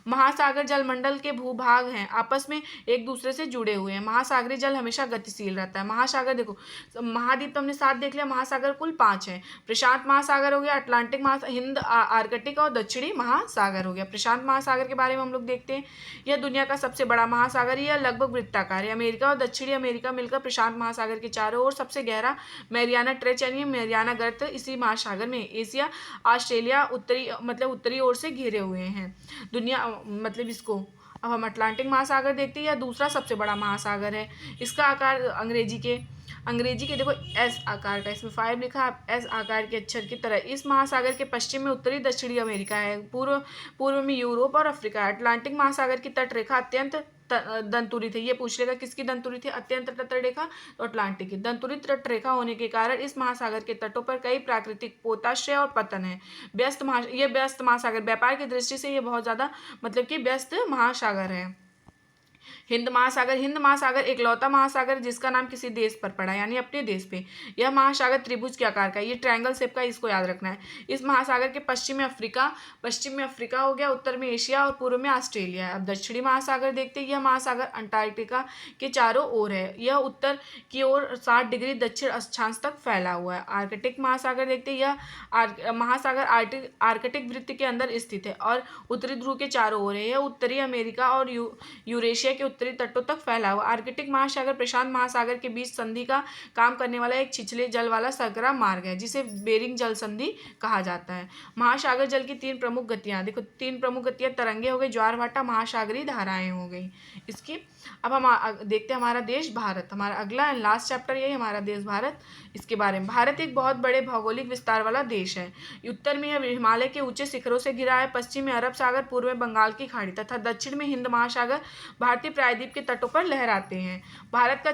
महासागर जलमंडल के भूभाग हैं, आपस में एक दूसरे से जुड़े हुए हैं। महासागरीय जल हमेशा गतिशील रहता है। महासागर देखो, महाद्वीप तो हमने 7 देख लिया, महासागर कुल 5 हैं। प्रशांत महासागर हो गया, अटलांटिक महासागर, हिंद, आर्कटिक और दक्षिणी महासागर हो गया। प्रशांत महासागर के बारे में हम लोग देखते हैं। यह दुनिया का सबसे बड़ा महासागर, यह लगभग वृत्ताकार है। अमेरिका और दक्षिणी अमेरिका मिलकर प्रशांत महासागर के चारों ओर सबसे गहरा मैरियाना ट्रेंच यानी मैरियाना गर्त इसी महासागर में। एशिया, ऑस्ट्रेलिया उत्तरी ओर से घिरे हुए हैं। दुनिया मतलब इसको, अब हम अटलांटिक महासागर देखते हैं। यह दूसरा सबसे बड़ा महासागर है। इसका आकार अंग्रेजी के देखो एस आकार का, इसमें 5 लिखा है एस आकार के अक्षर की तरह। इस महासागर के पश्चिम में उत्तरी दक्षिणी अमेरिका है, पूर्व में यूरोप और अफ्रीका है। अटलांटिक महासागर की तट रेखा अत्यंत दंतुरित है। ये पूछ लेगा किसकी दंतुरित है? अत्यंत तट रेखा, तो अटलांटिक की। दंतुरित तट रेखा होने के कारण इस महासागर के तटों पर कई प्राकृतिक पोताश्रय और पतन है। ये व्यस्त महासागर, व्यापार की दृष्टि से ये बहुत ज्यादा मतलब कि व्यस्त महासागर है। हिंद महासागर एकलौता महासागर जिसका नाम किसी देश पर पड़ा, यानी अपने देश पे। यह महासागर त्रिभुज के आकार का, ये ट्रायंगल शेप का, इसको याद रखना है। इस महासागर के पश्चिम में अफ्रीका हो गया, उत्तर में एशिया और पूर्व में ऑस्ट्रेलिया है। अब दक्षिणी महासागर देखते हैं। यह महासागर अंटार्कटिका के चारों ओर है। यह उत्तर की ओर 60 डिग्री दक्षिण अक्षांश तक फैला हुआ है। आर्कटिक महासागर देखते हैं। यह महासागर आर्कटिक वृत्त के अंदर स्थित है और उत्तरी ध्रुव के चारों ओर है। यह उत्तरी अमेरिका और यूरेशिया के उत्तरी तटों तक फैला हुआ। आर्कटिक महासागर प्रशांत महासागर के बीच संधि का काम करने वाला एक छिछले जल वाला संकरा मार्ग है, जिसे बेरिंग जल संधि कहा जाता है। महासागर जल की 3 प्रमुख गतियां देखो, 3 प्रमुख गतियां, तरंगे हो गई, ज्वार भाटा, महासागरीय धाराएं हो गई इसकी। अब हम देखते हैं हमारा देश भारत। हमारा अगला एंड लास्ट चैप्टर यही हमारा देश भारत, इसके बारे में। भारत एक बहुत बड़े भौगोलिक विस्तार वाला देश है। उत्तर में यह हिमालय के ऊंचे शिखरों से घिरा है, पश्चिम में अरब सागर, पूर्व में बंगाल की खाड़ी तथा दक्षिण में हिंद महासागर भारत भारतीय प्रायद्वीप के तटों पर लहराते हैं। भारत का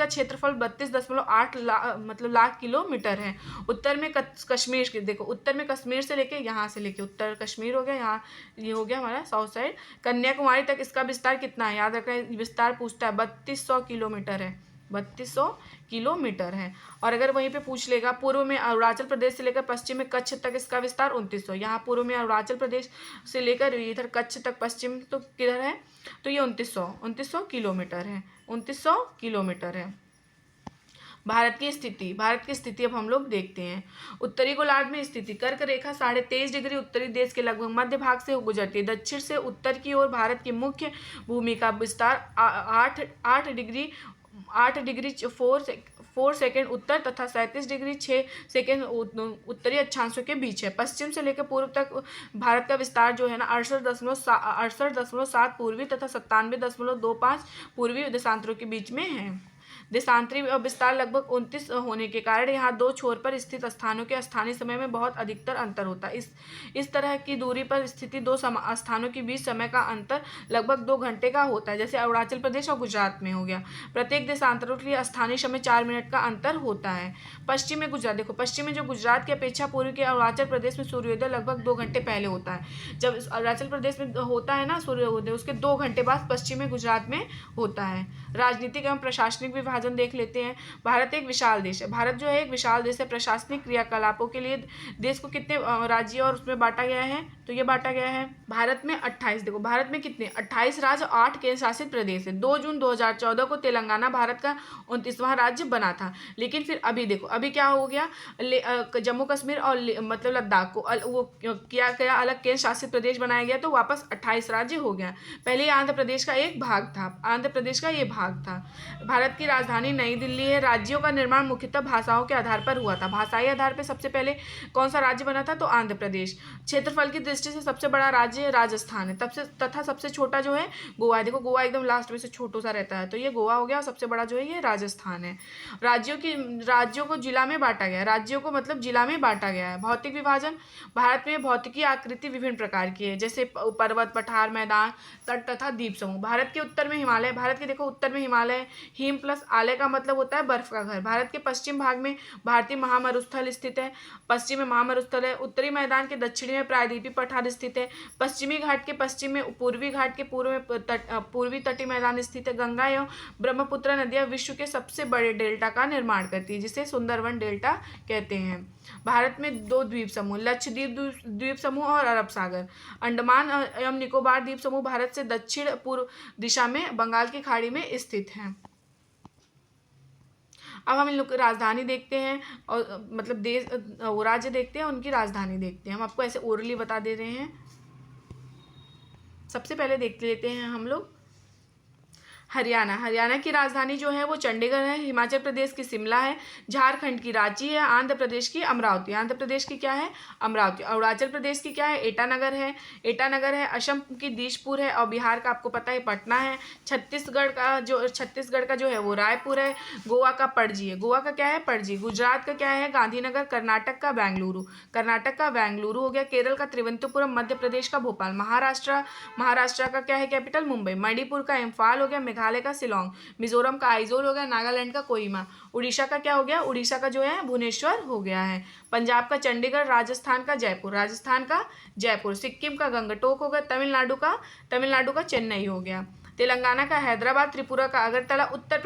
क्षेत्रफल 32.8 लाख किलोमीटर है। उत्तर में कश्मीर के देखो, उत्तर में कश्मीर से लेके यहाँ से लेके उत्तर कश्मीर हो गया, यहाँ ये हो गया हमारा साउथ साइड, कन्याकुमारी तक इसका विस्तार कितना है, याद रखें विस्तार पूछता है, 3200 किलोमीटर है, 3200 किलोमीटर है। और अगर वहीं पे पूछ लेगा पूर्व में अरुणाचल प्रदेश से लेकर पश्चिम में कच्छ तक इसका विस्तार 2900, यहाँ पूर्व में अरुणाचल प्रदेश से लेकर इधर कच्छ तक पश्चिम तो किधर है, तो ये 2900 किलोमीटर है, 2900 किलोमीटर है। भारत की स्थिति अब हम लोग देखते हैं। उत्तरी गोलार्ध में स्थिति कर्क रेखा 23.5 डिग्री उत्तरी देश के लगभग मध्य भाग से गुजरती है। दक्षिण से उत्तर की ओर भारत की मुख्य भूमि का विस्तार 8 डिग्री 4 सेकेंड उत्तर तथा 37 डिग्री 6 सेकेंड उत्तरी अक्षांशों के बीच है। पश्चिम से लेकर पूर्व तक भारत का विस्तार जो है ना 68.7 पूर्वी तथा 97.25 पूर्वी देशांतरों के बीच में है। देशांतरी विस्तार लगभग 29 होने के कारण यहाँ दो छोर पर स्थित स्थानों के स्थानीय समय में बहुत अधिकतर अंतर होता है। इस तरह की दूरी पर स्थिति दो स्थानों के बीच समय का अंतर लगभग 2 घंटे का होता है, जैसे अरुणाचल प्रदेश और गुजरात में हो गया। प्रत्येक देशांतरों के लिए स्थानीय समय 4 मिनट का अंतर होता है। पश्चिम में गुजरात देखो, पश्चिम में जो गुजरात की अपेक्षा पूर्व के अरुणाचल प्रदेश में सूर्योदय लगभग 2 घंटे पहले होता है। जब अरुणाचल प्रदेश में होता है ना सूर्योदय, उसके 2 घंटे बाद पश्चिम में गुजरात में होता है। राजनीतिक एवं प्रशासनिक विभाजन देख लेते हैं। भारत एक विशाल देश है। भारत जो है एक विशाल देश है। प्रशासनिक क्रियाकलापों के लिए देश को कितने राज्य और उसमें बांटा गया है, तो ये बांटा गया है भारत में 28, देखो भारत में कितने 28 राज्य 8 केंद्र शासित प्रदेश है। 2 जून 2014 को तेलंगाना भारत का 29वां राज्य बना था, लेकिन फिर अभी देखो अभी क्या हो गया, जम्मू कश्मीर और मतलब लद्दाख को वो किया गया अलग केंद्र शासित प्रदेश बनाया गया, तो वापस 28 राज्य हो गया। पहले आंध्र प्रदेश का एक भाग था, आंध्र प्रदेश का ये भाग था। भारत की राजधानी नई दिल्ली है। राज्यों का निर्माण मुख्यतः भाषाओं के आधार पर हुआ था। भाषाई आधार पर सबसे पहले कौन सा राज्य बना था, तो आंध्र प्रदेश। क्षेत्रफल की दृष्टि से सबसे बड़ा राज्य राजस्थान है, तथा सबसे छोटा जो है गोवा है। देखो गोवा एकदम लास्ट में से छोटा सा रहता है, तो ये गोवा हो गया, और सबसे बड़ा जो है ये राजस्थान है। राज्यों को जिला में बांटा गया, राज्यों को मतलब जिला में बांटा गया है। भौतिक विभाजन, भारत में भौतिकी आकृति विभिन्न प्रकार की है, जैसे पर्वत, पठार, मैदान, तट तथा द्वीप समूह। भारत के उत्तर में हिमालय, भारत के देखो उत्तर में हिमालय, हिम प्लस आलय का मतलब होता है बर्फ का घर। भारत के पश्चिम भाग में भारतीय महामरुस्थल स्थित है, पश्चिम में महामरुस्थल है। उत्तरी मैदान के दक्षिणी में प्रायद्वीपीय पठार स्थित है। पश्चिमी घाट के पश्चिम में, पूर्वी घाट के पूर्व में पूर्वी तटीय मैदान स्थित है। गंगा एवं ब्रह्मपुत्र नदियां विश्व के सबसे बड़े डेल्टा का निर्माण करती है, जिसे सुंदरवन डेल्टा कहते हैं। भारत में 2 द्वीप समूह, लक्षद्वीप द्वीप समूह और अरब सागर। अंडमान एवं निकोबार द्वीप समूह भारत से दक्षिण पूर्व दिशा में बंगाल की खाड़ी में स्थित हैं। अब हम इन लोग की राजधानी देखते हैं, और मतलब देश राज्य देखते हैं, उनकी राजधानी देखते हैं। हम आपको ऐसे ओरली बता दे रहे हैं। सबसे पहले देख लेते हैं हम लोग हरियाणा की राजधानी जो है वो चंडीगढ़ है। हिमाचल प्रदेश की शिमला है। झारखंड की रांची है। आंध्र प्रदेश की अमरावती, आंध्र प्रदेश की क्या है, अमरावती। अरुणाचल प्रदेश की क्या है, ईटानगर है। असम की दिसपुर है, और बिहार का आपको पता है पटना है। छत्तीसगढ़ का जो है वो रायपुर है। गोवा का पणजी है, गोवा का क्या है, पणजी। गुजरात का क्या है, गांधीनगर। कर्नाटक का बेंगलुरु हो गया। केरल का त्रिवेंद्रपुरम। मध्य प्रदेश का भोपाल। महाराष्ट्र का क्या है कैपिटल, मुंबई। मणिपुर का इम्फाल हो गया। मेघालय का शिलोंग। मिजोरम का आइजोल हो गया। नागालैंड का कोहिमा। उड़ीसा का क्या हो गया, उड़ीसा का जो है भुवनेश्वर हो गया है। पंजाब का चंडीगढ़। राजस्थान का जयपुर। सिक्किम का गंगटोक हो गया। तमिलनाडु का चेन्नई हो गया। तेलंगाना का हैदराबाद। त्रिपुरा का अगरतला। उत्तर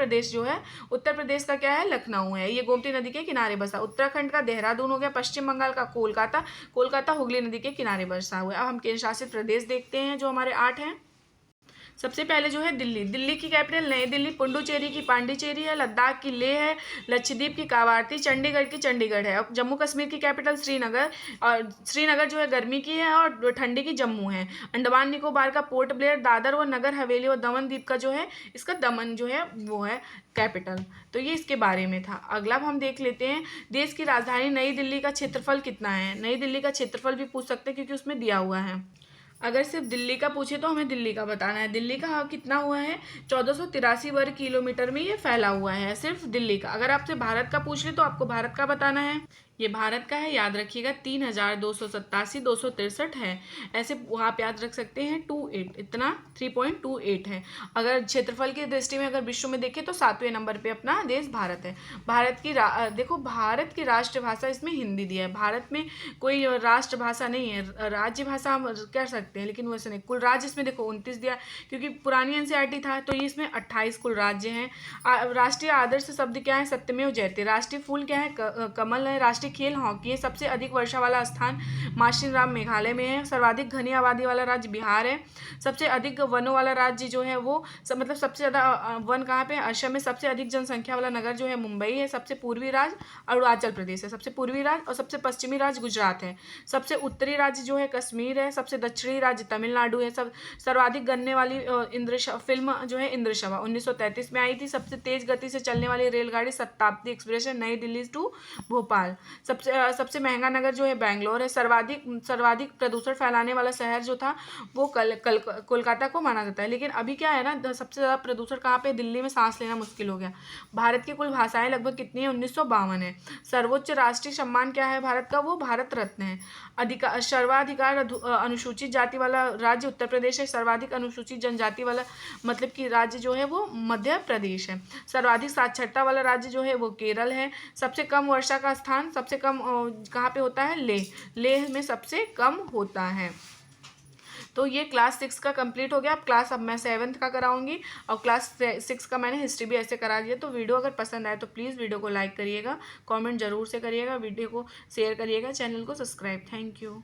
प्रदेश का क्या है, लखनऊ है, ये गोमती नदी के किनारे बसा। उत्तराखंड का देहरादून हो गया। पश्चिम बंगाल का कोलकाता हुगली नदी के किनारे बसा हुआ है। अब हम केंद्र शासित प्रदेश देखते हैं जो हमारे 8 हैं। सबसे पहले जो है दिल्ली की कैपिटल नई दिल्ली। पुडुचेरी की पांडिचेरी है। लद्दाख की लेह है। लक्षद्वीप की कावारती। चंडीगढ़ की चंडीगढ़ है। जम्मू कश्मीर की कैपिटल श्रीनगर, और श्रीनगर जो है गर्मी की है और ठंडी की जम्मू है। अंडमान निकोबार का पोर्ट ब्लेयर। दादर व नगर हवेली और दमन द्वीप का जो है इसका दमन जो है वो है कैपिटल। तो ये इसके बारे में था। अगला हम देख लेते हैं देश की राजधानी नई दिल्ली का क्षेत्रफल कितना है। नई दिल्ली का क्षेत्रफल भी पूछ सकते हैं क्योंकि उसमें दिया हुआ है। अगर सिर्फ दिल्ली का पूछे तो हमें दिल्ली का बताना है। दिल्ली का कितना हुआ है, 1483 वर्ग किलोमीटर में ये फैला हुआ है, सिर्फ दिल्ली का। अगर आपसे भारत का पूछ ले तो आपको भारत का बताना है। ये भारत का है, याद रखिएगा 3287 है। ऐसे आप याद रख सकते हैं 28, इतना 3.28 है। अगर क्षेत्रफल की दृष्टि में अगर विश्व में देखें तो 7वें नंबर पे अपना देश भारत है। भारत की देखो, भारत की राष्ट्रभाषा इसमें हिंदी दिया है। भारत में कोई राष्ट्रभाषा नहीं है, राज्य भाषा हम कह सकते हैं, लेकिन वैसे नहीं। कुल राज्य इसमें देखो 29 दिया, क्योंकि पुरानी एनसीईआरटी था तो ये इसमें 28 कुल राज्य हैं। राष्ट्रीय आदर्श शब्द क्या है, सत्यमेव जयते। राष्ट्रीय फूल क्या है, कमल है। राष्ट्रीय खेल हॉकी है। सबसे अधिक वर्षा वाला स्थान माशिनराम मेघालय में है। सर्वाधिक घनी आबादी वाला राज्य बिहार है। सबसे अधिक वनों वाला राज्य जो है वो मतलब सबसे ज़्यादा वन कहाँ पे है, असम में। सबसे अधिक जनसंख्या वाला नगर जो है मुंबई है। सबसे पूर्वी राज्य अरुणाचल प्रदेश है, सबसे पूर्वी राज्य। और सबसे पश्चिमी राज्य गुजरात है। सबसे उत्तरी राज्य जो है कश्मीर है। सबसे दक्षिणी राज्य तमिलनाडु है। सर्वाधिक गनने वाली फिल्म जो है इंद्रशवा 1933 में आई थी। सबसे तेज गति से चलने वाली रेलगाड़ी शताब्दी एक्सप्रेस है, नई दिल्ली टू भोपाल। सबसे महंगा नगर जो है बैंगलोर है। सर्वाधिक प्रदूषण फैलाने वाला शहर जो था वो कोलकाता को माना जाता है। लेकिन अभी क्या है ना, सबसे ज़्यादा प्रदूषण कहाँ पे, दिल्ली में। सांस लेना मुश्किल हो गया। भारत की कुल भाषाएं लगभग कितनी है, 1952 है। सर्वोच्च राष्ट्रीय सम्मान क्या है भारत का, वो भारत रत्न है। सर्वाधिकार अनुसूचित जाति वाला राज्य उत्तर प्रदेश है। सर्वाधिक अनुसूचित जनजाति वाला मतलब कि राज्य जो है वो मध्य प्रदेश है। सर्वाधिक साक्षरता वाला राज्य जो है वो केरल है। सबसे कम वर्षा का स्थान सबसे कम कहाँ पे होता है, लेह में सबसे कम होता है। तो ये क्लास 6 का कंप्लीट हो गया। अब मैं 7th का कराऊंगी, और क्लास 6 का मैंने हिस्ट्री भी ऐसे करा दिया। तो वीडियो अगर पसंद आए तो प्लीज़ वीडियो को लाइक करिएगा, कमेंट जरूर से करिएगा, वीडियो को शेयर करिएगा, चैनल को सब्सक्राइब। Thank you.